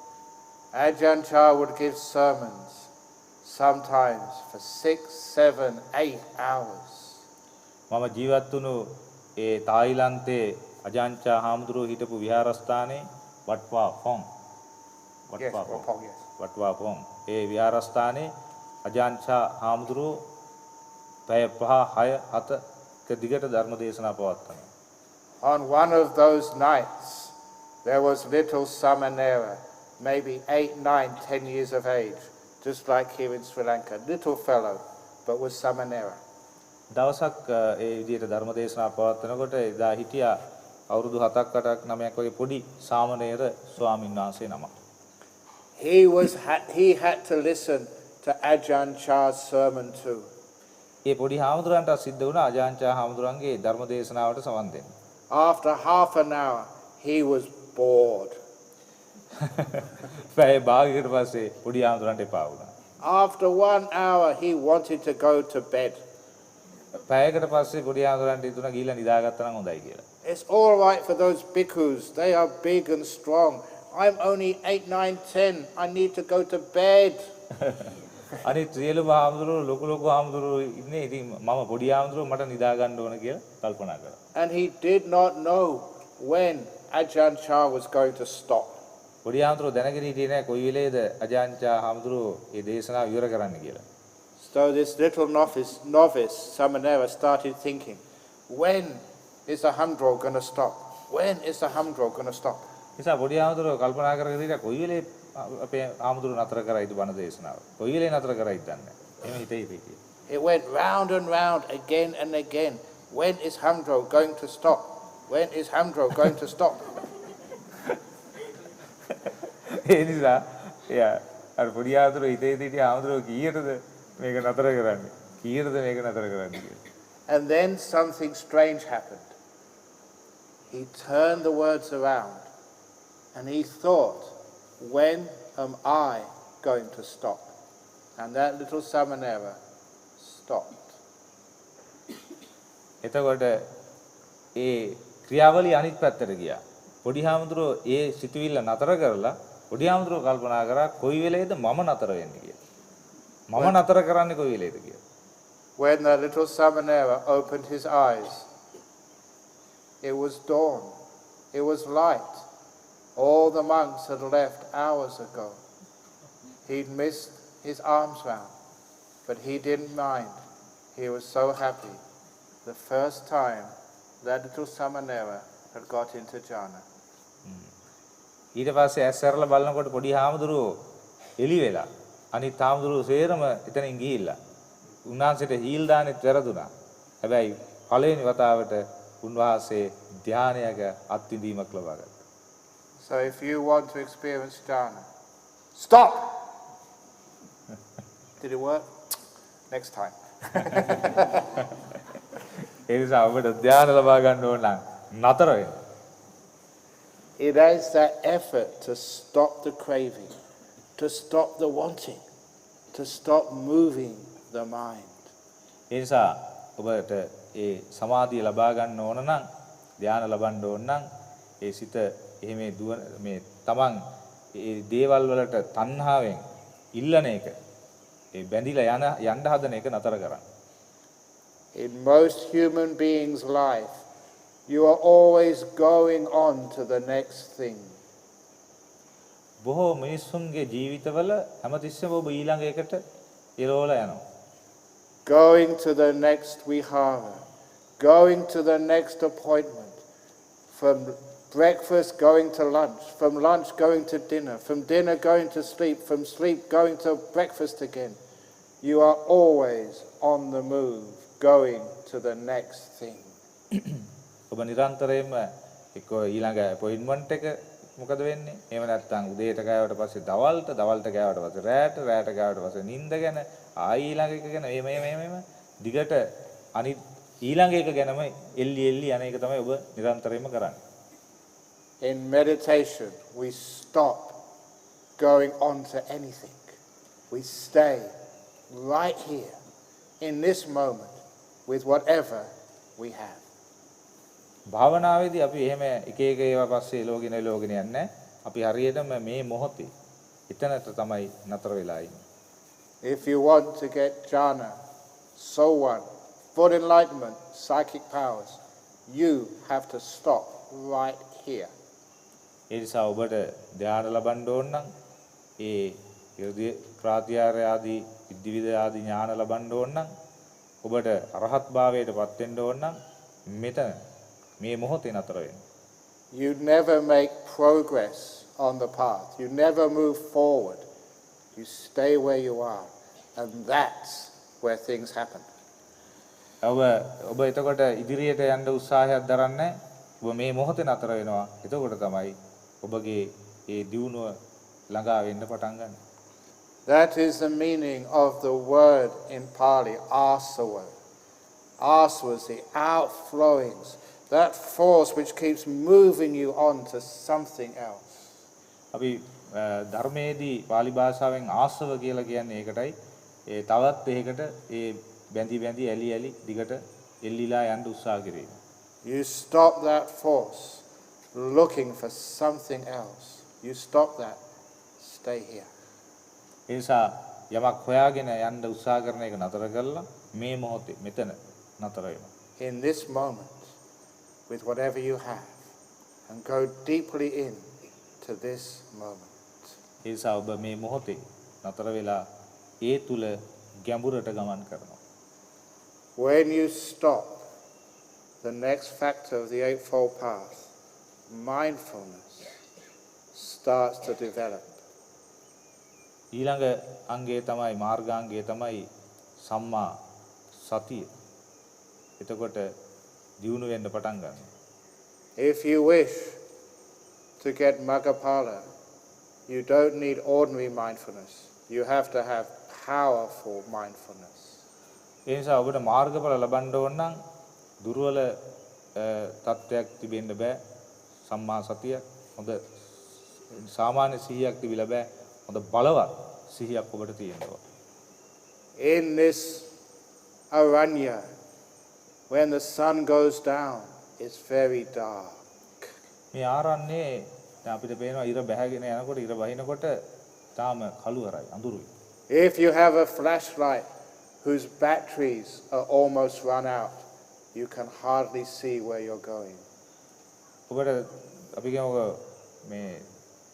Ajahn Chah would give sermons sometimes for 6, 7, 8 hours. මම ජීවත් වුණු ඒ තායිලන්තයේ අජාන්චා හාමුදුරුවෝ හිටපු විහාරස්ථානයේ වට්වා පොන් වට්වා පොන් ඒ විහාරස්ථානයේ අජාන්චා හාමුදුරුවෝ පැය 5, 6, 7ක දිගට ධර්ම දේශනා පවත්වනවා. On one of those nights, there was little Samanera, maybe 8, 9, 10 years of age, just like here in Sri Lanka, little fellow, but was Samanera. දවසක් ඒ විදිහට ධර්ම දේශනා පවත්වනකොට එදා හිටියා අවුරුදු 7ක් 8ක් 9ක් වගේ පොඩි සාමණේර ස්වාමීන් වහන්සේ නමක්. He had to listen to Ajahn Chah's sermon too. ඒ පොඩි හාමුදුරන්ට සිද්ධ වුණා අජාන්චා හාමුදුරන්ගේ ධර්ම දේශනාවට සවන් දෙන්න. After half an hour, he was bored. පැය භාගයකට පස්සේ පොඩි හාමුදුරන්ට එපා වුණා. After 1 hour, he wanted to go to bed. පැයකට පස්සේ පොඩි හාමුදුරන්ට හිතුණා ගිහිල්ලා නිදාගත්තා නම් හොඳයි කියලා. It's all right for those bhikkhus. They are big and strong. I'm only 8, 9, 10. I need to go to bed. අනිත් සියලුම හාමුදුරුවෝ ලොකු හාමුදුරුවෝ ඉන්නේ. ඉතින් මම පොඩි හාමුදුරුවෝ මට නිදා ගන්න ඕන කියලා කල්පනා කරා. And he did not know when Ajahn Chah was going to stop. පොඩි හාමුදුරුවෝ දැනගෙන හිටියේ නෑ කොයි වෙලේද අජාන්චා හාමුදුරුවෝ මේ දේශනාව ඉවර කරන්න කියලා. So this little novice Samanera started thinking, when is the humdrum going to stop? When is the humdrum going to stop? නිසා පොඩි හාමුදුරුවෝ කල්පනා කරගෙන හිටියා කොයි වෙලේ අපේ හාමුදුරුවෝ නතර කරයිද බණ දේශනාව. කොයි වෙලේ නතර කරයිද දන්නේ නෑ. එහෙම හිතේ හිටියේ. It went round and round again and again. When is humdrum going to stop? When is humdrum going to stop? ඒ නිසා යා අර පොඩි හාමුදුරුවෝ හිතේ හිටියා හාමුදුරුවෝ කීයටද මේක නතර කරන්නේ? කීයටද මේක නතර කරන්නේ කියලා. And then something strange happened. He turned the words around and he thought, when am I going to stop? And that little Samanera stopped. එතකොට ඒ ක්‍රියාවලිය අනිත් පැත්තට ගියා. පොඩි හාමුදුරුවෝ ඒ සිතුවිල්ල නතර කරලා පොඩි හාමුදුරුවෝ කල්පනා කරා කොයි වෙලේද මම නතර වෙන්නේ කියලා. මම නතර කරන්නේ කොයි වෙලේද කියලා. When the little Samanera opened his eyes, it was dawn. It was light. All the monks had left hours ago. He'd missed his arms round, but he didn't mind. He was so happy. The first time that little Samanera had got into jhana. ඊට පස්සේ ඇස්සරලා බලනකොට පොඩි හාමුදුරුවෝ එළි වෙලා අනිත් හාමුදුරුවෝ සේරම එතනින් ගිහිල්ලා උන්වහන්සේට හීල් දාන්නෙත් වැරදුනා. හැබැයි පළවෙනි වතාවට උන්වහන්සේ ධානයක අත්විඳීමක් ලබා ගත්තා. So if you want to experience jhana, stop! Did it work? Next time. ඒ නිසා ඔබට ධානය ලබා ගන්න ඕන නම් නතර වෙන්න. It is that effort to stop the craving, to stop the wanting, to stop moving the mind. ඒ නිසා ඔබට ඒ සමාධිය ලබා ගන්න ඕන නම් ධානය ලබන්න ඕන නම් ඒ සිත එහෙම දුවන මේ තමන් ඒ දේවල් වලට තණ්හාවෙන් ඉල්ලන එක ඒ බැඳිලා යන්න හදන එක නතර කරන්න. In most human beings' life, you are always going on to the next thing. බොහෝ මිනිස්සුන්ගේ ජීවිතවල හැමතිස්සෙම ඔබ ඊළඟ එකට ඉරවලා යනවා. Going to the next vihara, going to the next appointment, from breakfast going to lunch, from lunch going to dinner, from dinner going to sleep, from sleep going to breakfast again. You are always on the move, going to the next thing. ඔබ නිරන්තරයෙන්ම එක්ක ඊළඟ appointment එක මොකද වෙන්නේ? එහෙම නැත්නම් උදේට ගාවට පස්සේ දවල්ට ගාවට පස්සේ රැට ගාවට පස්සේ නිින්ද ගැන ආයි ඊළඟ එක ගැන මේ දිගට අනිත් ඊළඟ එක ගැනම එල්ලි යන එක තමයි ඔබ නිරන්තරයෙන්ම කරන්නේ. In meditation, we stop going on to anything. We stay right here in this moment with whatever we have. භාවනාවේදී අපි එහෙම එක ඒවා පස්සේ ලෝගෙන යන්නේ. අපි හරියටම මේ මොහොතේ එතනට තමයි නතර වෙලා ඉන්නේ. If you want to get jhana, sowan, full enlightenment, psychic powers, you have to stop right here. ඒ නිසා ඔබට ධ්‍යාන ලබන්න ඕන නම් ඒ ඉර්ධි ප්‍රාත්‍යාරය ආදී විවිධ ආදී ඥාන ලබන්න ඕන නම් ඔබට අරහත් භාවයටපත් වෙන්න ඕන නම් මෙතන මේ මොහොතේ නතර වෙන්න. You never make progress on the path. You never move forward. You stay where you are. And that's where things happen. ඔබ එතකොට ඉදිරියට යන්න උත්සාහයක් දරන්නේ ඔබ මේ මොහොතේ නතර වෙනවා. එතකොට තමයි ඔබගේ ඒ දියුණුව ළඟා වෙන්න පටන් ගන්න. That is the meaning of the word in Pali, asava. Asa was the outflowings, that force which keeps moving you on to something else. අපි ධර්මයේදී පාලි භාෂාවෙන් ආසව කියලා කියන්නේ ඒකටයි. ඒ තවත් ඒකට ඒ බැඳි බැඳි ඇලි ඇලි දිගට එල්ලිලා යන්න උත්සාහ කිරීම. You stop that force looking for something else. You stop that. Stay here. ඒ නිසා යමක් හොයාගෙන යන්න උත්සාහ කරන එක නතර කරලා මේ මොහොතේ මෙතන නතර වෙනවා. In this moment, with whatever you have, and go deeply in to this moment. ඒ නිසා ඔබ මේ මොහොතේ නතර වෙලා ඒ තුල ගැඹුරට ගමන් කරනවා. When you stop, the next factor of the Eightfold Path, mindfulness, starts to develop. ඊළඟ අංගය තමයි මාර්ගාංගය තමයි සම්මා සතිය. එතකොට දියුණු වෙන්න පටන් ගන්නවා. If you wish to get Maggapala, you don't need ordinary mindfulness. You have to have powerful mindfulness. ඒ නිසා ඔබට මාර්ගඵල ලබන්න ඕන නම් දුර්වල තත්ත්වයක් තිබෙන්න බෑ. සම්මා සතිය හොඳ සාමාන්‍ය සිහියක් තිබිලා බෑ. හොඳ බලවත් සිහියක් ඔබට තියෙනවා. In this Aranya, when the sun goes down, it's very dark. මේ ආරණ්‍යයේ දැන් අපිට පේනවා ඉර බැහැගෙන යනකොට ඉර වහිනකොට තාම කළුවරයි අඳුරුයි. If you have a flashlight whose batteries are almost run out, you can hardly see where you're going. ඔබට අපි කියමු මේ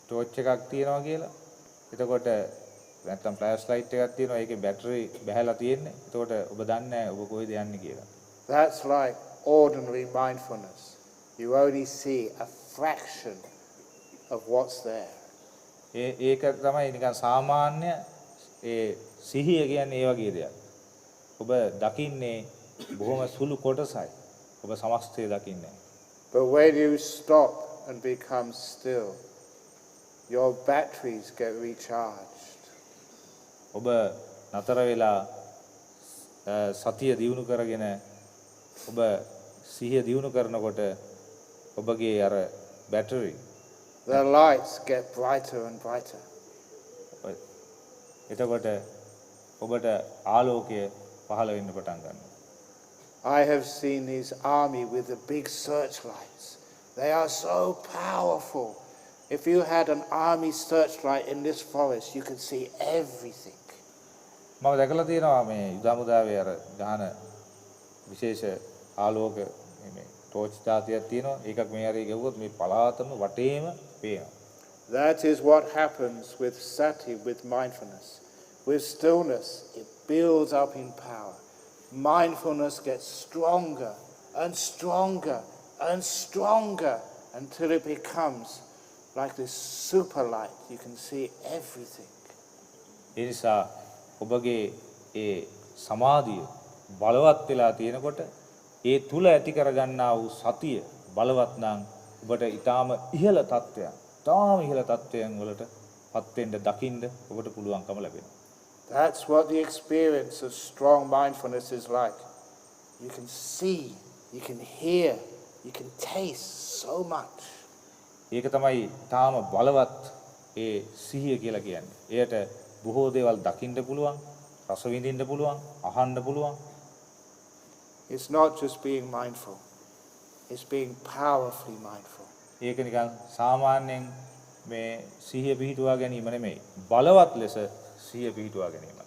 ටෝච් එකක් තියනවා කියලා. එතකොට නැත්තම් ෆ්ලෑෂ් ලයිට් එකක් තියෙනවා. ඒකේ බැටරි බැහැලා තියෙන්නේ. එතකොට ඔබ දන්නේ නැහැ ඔබ කොහෙද යන්නේ කියලා. That's like ordinary mindfulness. You only see a fraction of what's there. ඒක තමයි නිකන් සාමාන්‍ය ඒ සිහිය කියන්නේ ඒ වගේ දෙයක්. ඔබ දකින්නේ බොහොම සුළු කොටසයි. ඔබ සමස්තය දකින්නේ. But when you stop and become still, your batteries get recharged. ඔබ නතර වෙලා සතිය දියුණු කරගෙන ඔබ සිහිය දියුණු කරනකොට ඔබගේ අර battery The lights get brighter and brighter. එතකොට ඔබට ආලෝකය පහළ වෙන්න පටන් ගන්නවා. I have seen these army with the big searchlights. They are so powerful. If you had an army searchlight in this forest, you could see everything. මම දැකලා තියෙනවා මේ යුදමුදාවේ අර ගහන විශේෂ ආලෝක මේ ටෝච් තාතියක් තියෙනවා. ඒකක් මේ හරිය ගෙවුවොත් මේ පලාතම වටේම පේනවා. That is what happens with sati, with mindfulness. With stillness, it builds up in power. Mindfulness gets stronger and stronger and stronger until it becomes like this super light. You can see everything. ඒ නිසා ඔබගේ ඒ සමාධිය බලවත් වෙලා තියෙනකොට ඒ තුල ඇති කරගන්නා වූ සතිය බලවත් නම් ඔබට ඊටාම ඉහළ තත්ත්වයන්, ඊටාම ඉහළ තත්ත්වයන් වලට පත් වෙන්න දකින්න ඔබට පුළුවන්කම ලැබෙනවා. That's what the experience of strong mindfulness is like. You can see, you can hear, you can taste so much. ඒක තමයි තාම බලවත් ඒ සිහිය කියලා කියන්නේ. එයට බොහෝ දේවල් දකින්න පුළුවන්, රස විඳින්න පුළුවන්, අහන්න පුළුවන්. It's not just being mindful. It's being powerfully mindful. ඒක නිකන් සාමාන්‍යයෙන් මේ සිහිය පිහිටුවා ගැනීම නෙමෙයි. බලවත් ලෙස සිහිය පිහිටුවා ගැනීම.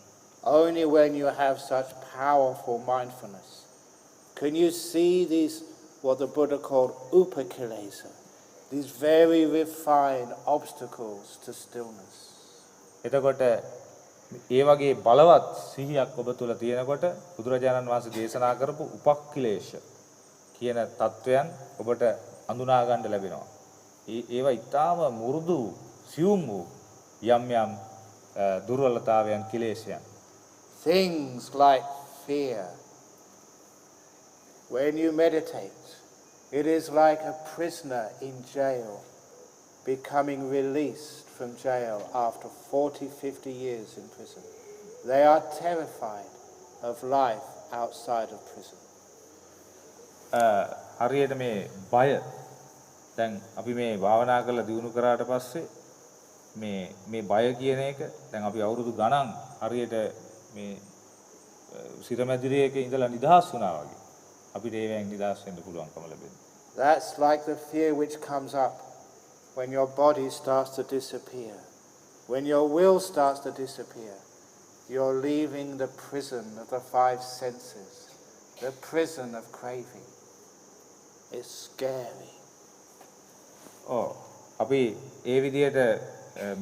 Only when you have such powerful mindfulness can you see these, what the Buddha called upakilesa, these very refined obstacles to stillness. එතකොට ඒ වගේ බලවත් සිහියක් ඔබ තුල තියෙනකොට බුදුරජාණන් වහන්සේ දේශනා කරපු උපක්ඛිලේශ කියන தත්වයන් ඔබට අඳුනා ගන්න ලැබෙනවා. ඒවා ඊටාම මුරුදු සියුම් වූ යම් යම් දුර්වලතාවයන් කිලේශයන්. Things like fear. When you meditate, It is like a prisoner in jail becoming released from jail after 40, 50 years in prison. They are terrified of life outside of prison. හරියට මේ බය දැන් අපි මේ භාවනා කරලා දිනු කරාට පස්සේ මේ බය කියන එක දැන් අපි අවුරුදු ගණන් හරියට මේ සිරමැදිරියක ඉඳලා නිදහස් වුණා වගේ අපිට ඒවෙන් නිදහස් වෙන්න පුළුවන්කම ලැබෙනවා. That's like the fear which comes up when your body starts to disappear. When your will starts to disappear, you're leaving the prison of the five senses, the prison of craving. It's scary. අපි ඒ විදිහට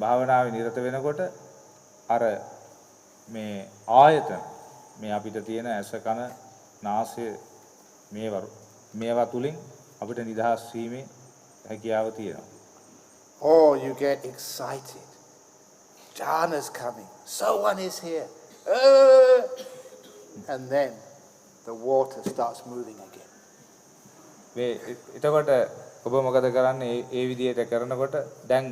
භාවනාවේ නිරත වෙනකොට අර මේ ආයතන මේ අපිට තියෙන ඇස කන නාසය මේවා තුලින් අපිට නිදහස් වීමේ හැකියාව තියෙනවා. Or you get excited. Jhana's coming. Someone is here. And then the water starts moving again. එතකොට ඔබ මොකද කරන්නේ ඒ විදිහට කරනකොට දැන්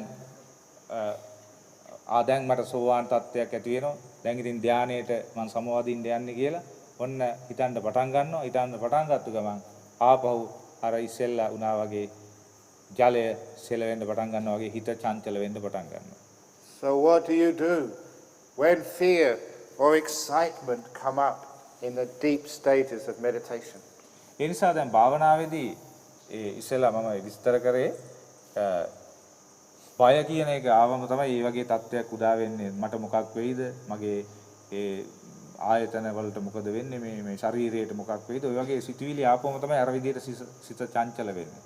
දැන් මට සෝවාන් තත්ත්වයක් ඇති වෙනවා. දැන් ඉතින් ධානයේට මම සමවදින්න යන්නේ කියලා ඔන්න හිතන්න පටන් ගන්නවා. හිතන්න පටන් ගත්ත ගමන් ආපහු අර ඉස්සෙල්ලා උනා වගේ ජලය සෙලවෙන්න පටන් ගන්නවා වගේ හිත චංචල වෙන්න පටන් ගන්නවා. So what do you do when fear or excitement come up in the deep stages of meditation? ඒ නිසා දැන් භාවනාවේදී ඉස්සෙල්ලා මම විස්තර කරේ බය කියන එක ආවම තමයි මේ වගේ තත්ත්වයක් උදා වෙන්නේ. මට මොකක් වෙයිද? මගේ ඒ ආයතන වලට මොකද වෙන්නේ? මේ ශරීරයට මොකක් වෙයිද? ඔය වගේ සිතුවිලි ආපුවම තමයි අර විදිහට සිත චංචල වෙන්නේ.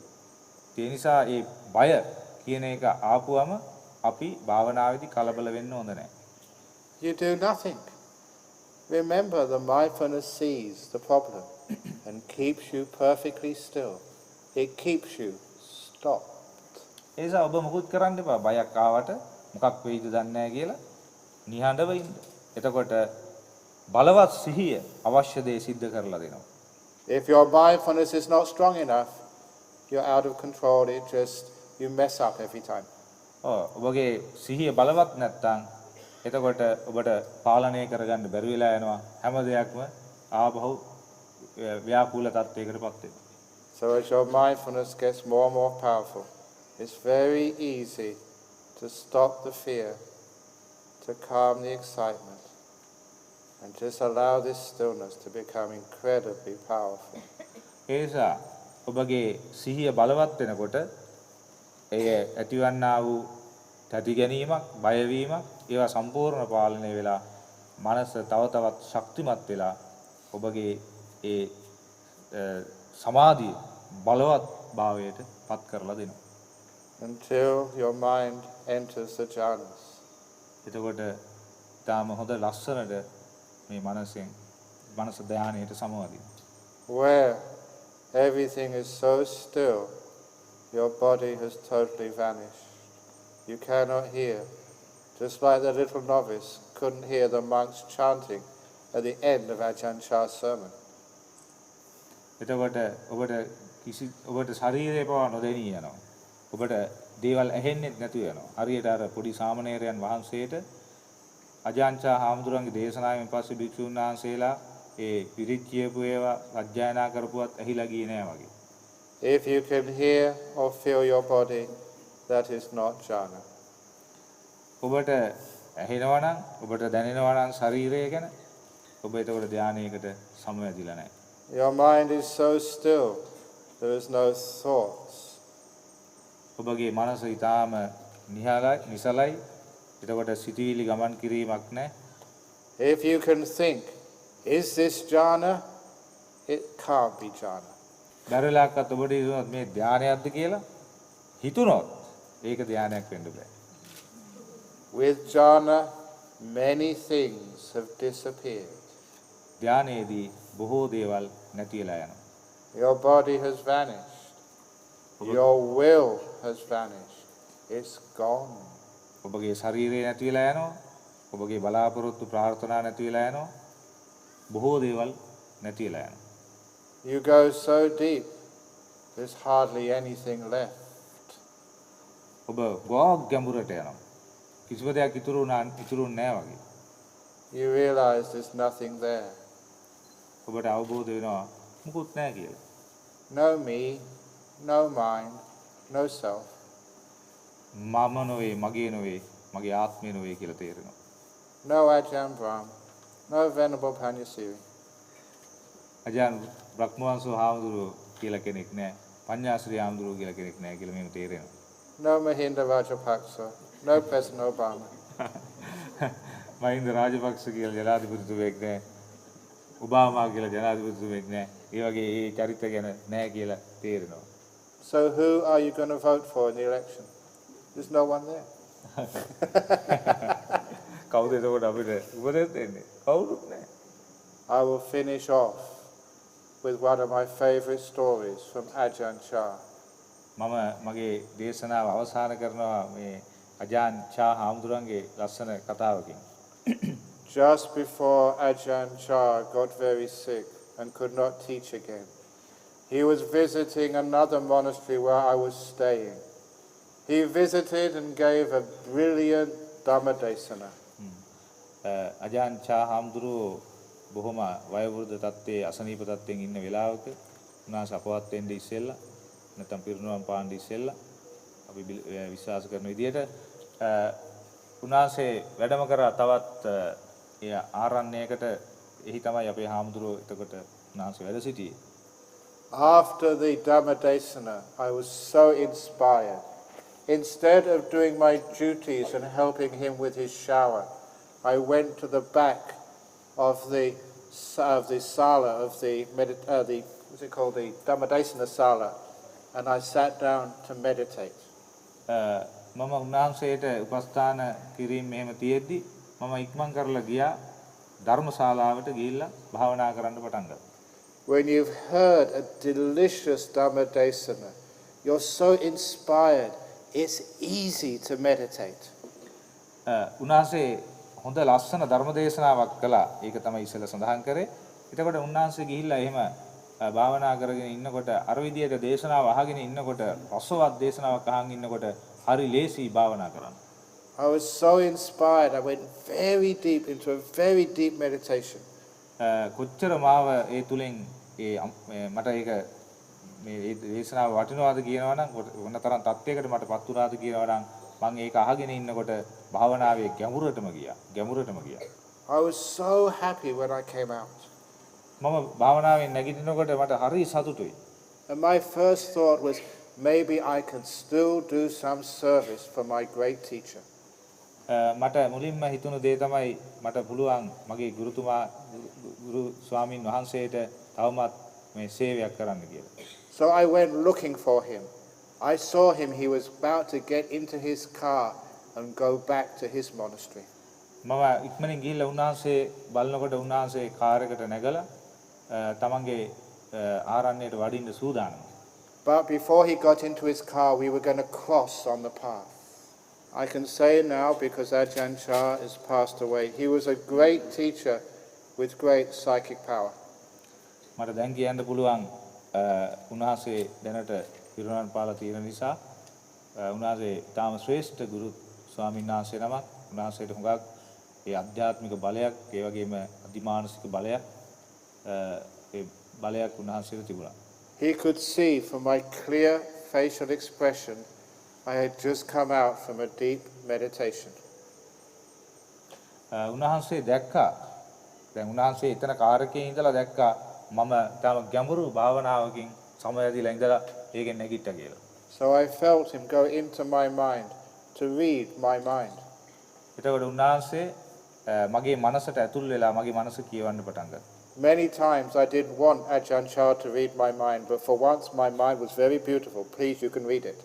ඒ නිසා මේ බය කියන එක ආපුවම අපි භාවනාවේදී කලබල වෙන්න හොඳ නැහැ. You do nothing. Remember, the mindfulness sees the problem and keeps you perfectly still. It keeps you stopped. ඒසා ඔබ මොකුත් කරන්න එපා. බයක් ආවට මොකක් වෙයිද දන්නේ නැහැ කියලා නිහඬව ඉන්න. එතකොට බලවත් සිහිය අවශ්‍ය දේ සිද්ධ කරලා දෙනවා. If your mindfulness is not strong enough, you're out of control. You mess up every time. ඔබගේ සිහිය බලවත් නැත්නම් එතකොට ඔබට පාලනය කරගන්න බැරි වෙලා යනවා. හැම දෙයක්ම ආපහු ව්‍යාකූල තත්ත්වයකටපත් වෙනවා. So as your mindfulness gets more and more powerful, it's very easy to stop the fear, to calm the excitement, and just allow this stillness to become incredibly powerful. ඒසා ඔබගේ සිහිය බලවත් වෙනකොට එය ඇතිවන්නා වූ තැති ගැනීමක්, බයවීමක් ඒවා සම්පූර්ණ පාලනය වෙලා මනස තව තවත් ශක්තිමත් වෙලා ඔබගේ ඒ සමාධිය බලවත් භාවයට පත් කරලා දෙනවා. Until your mind enters the jhanas. එතකොට තාම හොඳ ලස්සනට මේ මනස ධානයට සමවදිනවා. Where everything is so still, your body has totally vanished. You cannot hear. Just like the little novice couldn't hear the monks chanting at the end of Ajahn Brahm's sermon. එතකොට ඔබට ශරීරය පවා නොදැනී යනවා. ඔබට දේවල් ඇහෙන්නෙත් නැතුව යනවා. හරියට අර පොඩි සාමණේරයන් වහන්සේට අජාන්චා හාමුදුරන්ගේ දේශනාවෙන් පස්සේ භික්ෂුන් වහන්සේලා ඒ පිරිත් කියපු ඒවා අධ්‍යයනා කරපුවත් ඇහිලා ගියේ නෑ වගේ. If you can hear or feel your body, that is not jhana. ඔබට ඇහෙනවා නම් ඔබට දැනෙනවා නම් ශරීරය ගැන ඔබ එතකොට ධානයකට සමවැදිලා නැහැ. Your mind is so still, there is no thoughts. ඔබගේ මනස ඊටාම නිසලයි. එතකොට සිතවිලි ගමන් කිරීමක් නැහැ. If you can think, is this jhana? It can't be jhana. දරලාක්වත් ඔබට හිතුනොත් මේ ධානයක්ද කියලා හිතුනොත් ඒක ධානයක් වෙන්න බෑ. With jhana, many things have disappeared. ධානයේදී බොහෝ දේවල් නැති වෙලා යනවා. Your body has vanished. Your will has vanished. It's gone. ඔබගේ ශරීරය නැති වෙලා යනවා. ඔබගේ බලාපොරොත්තු ප්‍රාර්ථනා නැති වෙලා යනවා. බොහෝ දේවල් නැති වෙලා යනවා. You go so deep there's hardly anything left. ඔබ ගොඩක් ගැඹුරට යනවා. කිසිම දෙයක් ඉතුරු නැහැ වගේ. You realize there's nothing there. ඔබට අවබෝධ වෙනවා මුකුත් නැහැ කියලා. No me, no mind, no self. මම නොවේ, මගේ නොවේ, මගේ ආත්මය නොවේ කියලා තේරෙනවා. No Ajahn Brahm, no Venerable Panyasiri. අජාන් බ්‍රහ්මවංශ හාමුදුරුවෝ කියලා කෙනෙක් නැහැ. පඤ්ඤාශ්‍රී හාමුදුරුවෝ කියලා කෙනෙක් නැහැ කියලා මේක තේරෙනවා. No Mahinda Rajapaksa, no President Obama. Mahinda Rajapaksa කියලා ජනාධිපතිතුමෙක් නැහැ. ඔබාමා කියලා ජනාධිපතිතුමෙක් නැහැ. ඒ වගේ ඒ චරිත ගැන නැහැ කියලා තේරෙනවා. So who are you going to vote for in the election? There's no one there. කවුද එතකොට අපිට උපදෙස් දෙන්නේ? කවුරුත් නැහැ. I will finish off with one of my favorite stories from Ajahn Chah. මම මගේ දේශනාව අවසන් කරනවා මේ අජාන් චා හාමුදුරන්ගේ ලස්සන කතාවකින්. Just before Ajahn Chah got very sick and could not teach again, he was visiting another monastery where I was staying. He visited and gave a brilliant dhamma desana. අජාන් චා හාමුදුරුවෝ බොහොම වයෝවෘද්ධ තත්ත්වයේ අසනීප තත්ත්වයෙන් ඉන්න වෙලාවක උන්වහන්සේ අපවත් වෙන්න ඉස්සෙල්ලා නැත්නම් පිරිනුවම් පාන්න ඉස්සෙල්ලා අපි විශ්වාස කරන විදිහට උන්වහන්සේ වැඩම කරා තවත් ඒ ආරණ්‍යයකට. එහි තමයි අපේ හාමුදුරුවෝ එතකොට උන්වහන්සේ වැඩ සිටියේ. After the dhamma desana, I was so inspired. Instead of doing my duties and helping him with his shower, I went to the back of the sala of the what's it called, the Dhammadesana sala, and I sat down to meditate. මම උන්වහන්සේට උපස්ථාන කිරීම මෙහෙම තියෙද්දි මම ඉක්මන් කරලා ගියා ධර්මශාලාවට ගිහිල්ලා භාවනා කරන්න පටන් ගත්තා. When you've heard a delicious Dhammadesana, you're so inspired, it's easy to meditate. උන්වහන්සේ හොඳ ලස්සන ධර්ම දේශනාවක් කළා. ඒක තමයි ඉස්සෙල්ලා සඳහන් කරේ. එතකොට උන්වහන්සේ ගිහිල්ලා එහෙම භාවනා කරගෙන ඉන්නකොට අර විදියට දේශනාව අහගෙන ඉන්නකොට රසවත් දේශනාවක් අහන් ඉන්නකොට හරි ලේසි භාවනා කරන්න. I was so inspired. I went very deep into a very deep meditation. කොච්චර මාව ඒ තුලින් මට ඒක මේ දේශනාව වටිනවද කියනවා නම් මොනතරම් තත්යකට මටපත් වුණාද කියනවා නම් මම ඒක අහගෙන ඉන්නකොට භාවනාවේ ගැඹුරටම ගියා. I was so happy when I came out. මම භාවනාවෙන් නැගිටිනකොට මට හරි සතුටුයි. And my first thought was, maybe I can still do some service for my great teacher. මට මුලින්ම හිතුණු දේ තමයි මට පුළුවන් මගේ ගුරු ස්වාමින් වහන්සේට තවමත් මේ සේවයක් කරන්න කියලා. So I went looking for him. I saw him. He was about to get into his car and go back to his monastery. මම ඉක්මනින් ගිහිල්ලා උන්වහන්සේ බලනකොට උන්වහන්සේ කාර් එකට නැගලා තමන්ගේ ආරණ්‍යයට වඩින්න සූදානම්. But before he got into his car, we were going to cross on the path. I can say now, because Ajahn Chah has passed away, he was a great teacher with great psychic power. මට දැන් කියන්න පුළුවන් උන්වහන්සේ දැනට පිරුණන් පාලා තියෙන නිසා උන්වහන්සේ තාම ශ්‍රේෂ්ඨ ගුරු ස්වාමීන් වහන්සේ නමක්. උන්වහන්සේට හුඟක් ඒ ආධ්‍යාත්මික බලයක් ඒ වගේම අධිමානසික බලයක් ඒ බලයක් උන්වහන්සේට තිබුණා. He could see from my clear facial expression I had just come out from a deep meditation. උන්වහන්සේ දැක්කා. දැන් උන්වහන්සේ එතන කාර් එකේ ඉඳලා දැක්කා මම තාම ගැඹුරු භාවනාවකින් සමයදීලා ඉඳලා ඒකෙන් නැගිට්ටා කියලා. So I felt him go into my mind to read my mind. එතකොට උන්වහන්සේ මගේ මනසට ඇතුල් වෙලා මගේ මනස කියවන්න පටන් ගත්තා. Many times I didn't want Ajahn Chah to read my mind, but for once my mind was very beautiful. Please, you can read it.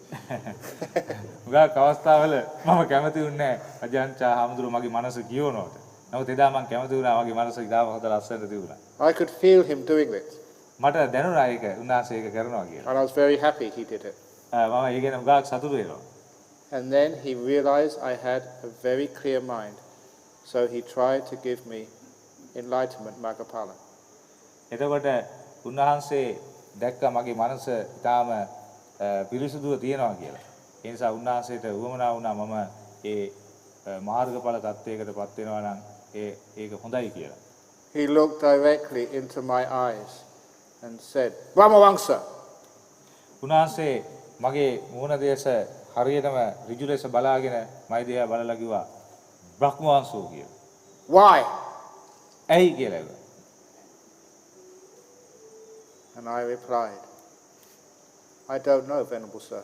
උගා කවස්තාවල මම කැමති වුණේ අජාන් චා හාමුදුරුවෝ මගේ මනස කියවනවට. නමුත් එදා මම කැමති වුණා මගේ මනස ඉදාම හොඳ ලස්සනට තිබුණා. I could feel him doing it. මට දැනුණා ඒක උන්වහන්සේ ඒක කරනවා කියලා. And I was very happy he did it. මම ඒ ගැන උගාක් සතුටු වෙනවා. And then he realized I had a very clear mind. So he tried to give me enlightenment Maggaphala. එතකොට උන්වහන්සේ දැක්කා මගේ මනස ඊටාම පිරිසුදුව තියෙනවා කියලා. ඒ නිසා උන්වහන්සේට උවමනා වුණා මම ඒ මාර්ගඵල තත්වයකටපත් වෙනවා නම් ඒක හොඳයි කියලා. He looked directly into my eyes and said, Brahmavamsa. උන්වහන්සේ මගේ මූණ දේශ හරියටම ඍජු ලෙස බලාගෙන මයි දිහා බලලා කිව්වා බ්‍රහ්මවංශෝ කියලා. Why? ඇයි කියලා කිව්වා. And I replied, I don't know, Venerable Sir.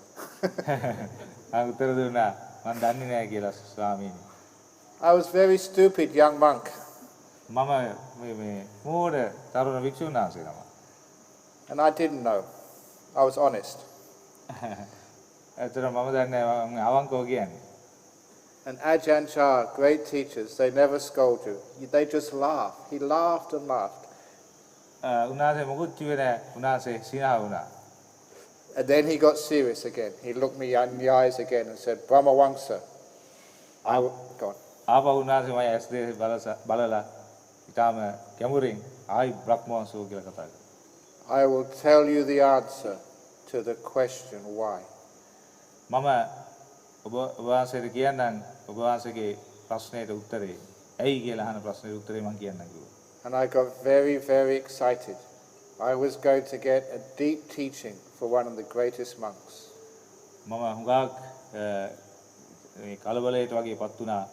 මම උත්තර දුන්නා මම දන්නේ නැහැ කියලා ස්වාමීනි. I was very stupid young monk. මම මේ මෝඩ තරුණ වික්ෂුන් වහන්සේ තමයි. And I didn't know. I was honest. ඇත්තටම මම දන්නේ නැහැ මම අවංකව කියන්නේ. And Ajahn Brahm, great teachers, they never scold you. They just laugh. He laughed and laughed. උන්වහන්සේ මොකුත් කිව්වේ නැහැ. උන්වහන්සේ සිනහ වුණා. And then he got serious again. He looked me in the eyes again and said, Brahmavamsa. Go on. ආපහු උන්වහන්සේ මම ඇස් දෙක බලලා ඊටාම ගැඹුරින් ආයි බ්‍රහ්මවංශෝ කියලා කතා කළා. I will tell you the answer to the question why. මම ඔබ වහන්සේට කියන්නම් ඔබ වහන්සේගේ ප්‍රශ්නයට උත්තරේ ඇයි කියලා අහන ප්‍රශ්නෙට උත්තරේ මම කියන්නම් කිව්වා. And I got very, very excited. I was going to get a deep teaching for one of the greatest monks. මම හුඟක් මේ කලබලයට වගේපත් වුණා.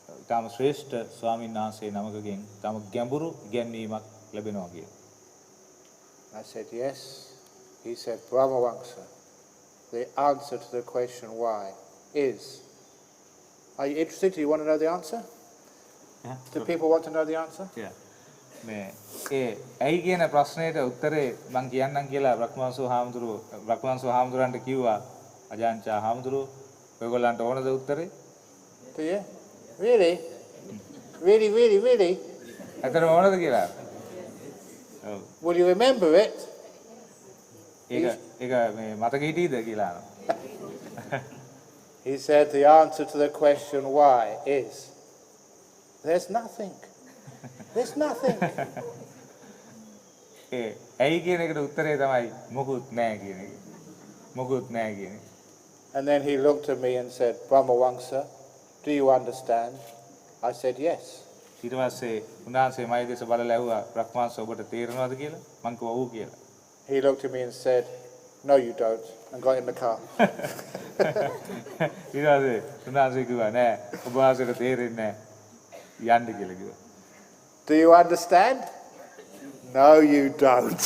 ඊටම ශ්‍රේෂ්ඨ ස්වාමීන් වහන්සේ නමකගෙන් ඊටම ගැඹුරු ඉගැන්වීමක් ලැබෙනවා කියලා. I said, yes. He said, Brahmavamsa. The answer to the question why is. Are you interested? Do you want to know the answer? Yeah. Do people want to know the answer? Yeah. මේ ඇයි කියන ප්‍රශ්නෙට උත්තරේ මම කියන්නම් කියලා බ්‍රහ්මවංශෝ හාමුදුරන්ට කිව්වා අජාන්චා හාමුදුරුවෝ ඔයගොල්ලන්ට ඕනද උත්තරේ? Do you? Really? Really? ඇත්තටම ඕනද කියලා? ඔව්. Will you remember it? ඒක මේ මතක හිටියද කියලා. He said the answer to the question why is there's nothing. There's nothing. ඇයි කියන එකට උත්තරේ තමයි මොකුත් නැහැ කියන එක. මොකුත් නැහැ කියන එක. And then he looked at me and said, Brahmavamsa, do you understand? I said yes. ඊට පස්සේ උන්වහන්සේ මයි දේශ බලලා ඇහුවා බ්‍රහ්මවංශ ඔබට තේරෙනවද කියලා? මං කිව්වා ඔව් කියලා. He looked at me and said, no you don't, and got in the car. ඊට පස්සේ උන්වහන්සේ කිව්වා නෑ ඔබ වහන්සේට තේරෙන්නේ නැහැ යන්න කියලා කිව්වා. Do you understand? No you don't.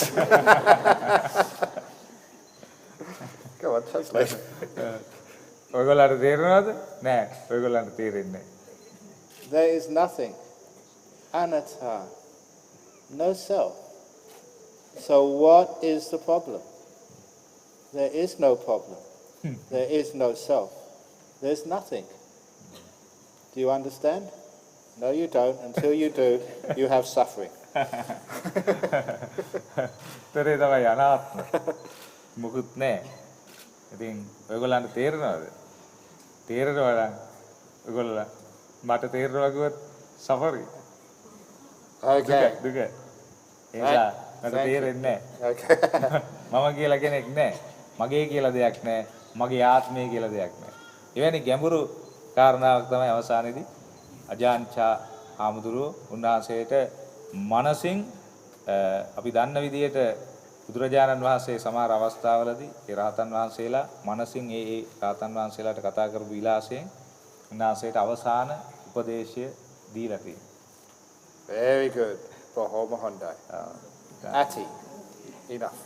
Go on, translate. ඔයගොල්ලන්ට තේරෙනවද? නෑ ඔයගොල්ලන්ට තේරෙන්නේ නැහැ. There is nothing. Anatta. No self. So what is the problem? There is no problem. There is no self. There's nothing. Do you understand? No, you don't. Until you do, you have suffering. තරේ තමයි අනාත්ම. මොකුත් නැහැ. ඉතින් ඔයගොල්ලන්ට තේරෙනවද? තේරෙනවා නම් ඔයගොල්ලෝ මට තේරෙනවා කිව්වොත් සෆරි. Okay. දුක. එයා මට තේරෙන්නේ නැහැ. Okay. මම කියලා කෙනෙක් නැහැ. මගේ කියලා දෙයක් නැහැ. මගේ ආත්මය කියලා දෙයක් නැහැ. එවැනි ගැඹුරු කාරණාවක් තමයි අවසානයේදී අජාන්චා හාමුදුරුවෝ උන්වහන්සේට මනසින් අපි දන්න විදිහට බුදුරජාණන් වහන්සේ සමහර අවස්ථාවලදී ඒ රහතන් වහන්සේලා මනසින් ඒ රහතන් වහන්සේලාට කතා කරපු විලාසයෙන් උන්වහන්සේට අවසාන උපදේශය දීලා තියෙනවා. Very good. Bohoma Hyundai. Ati. Enough.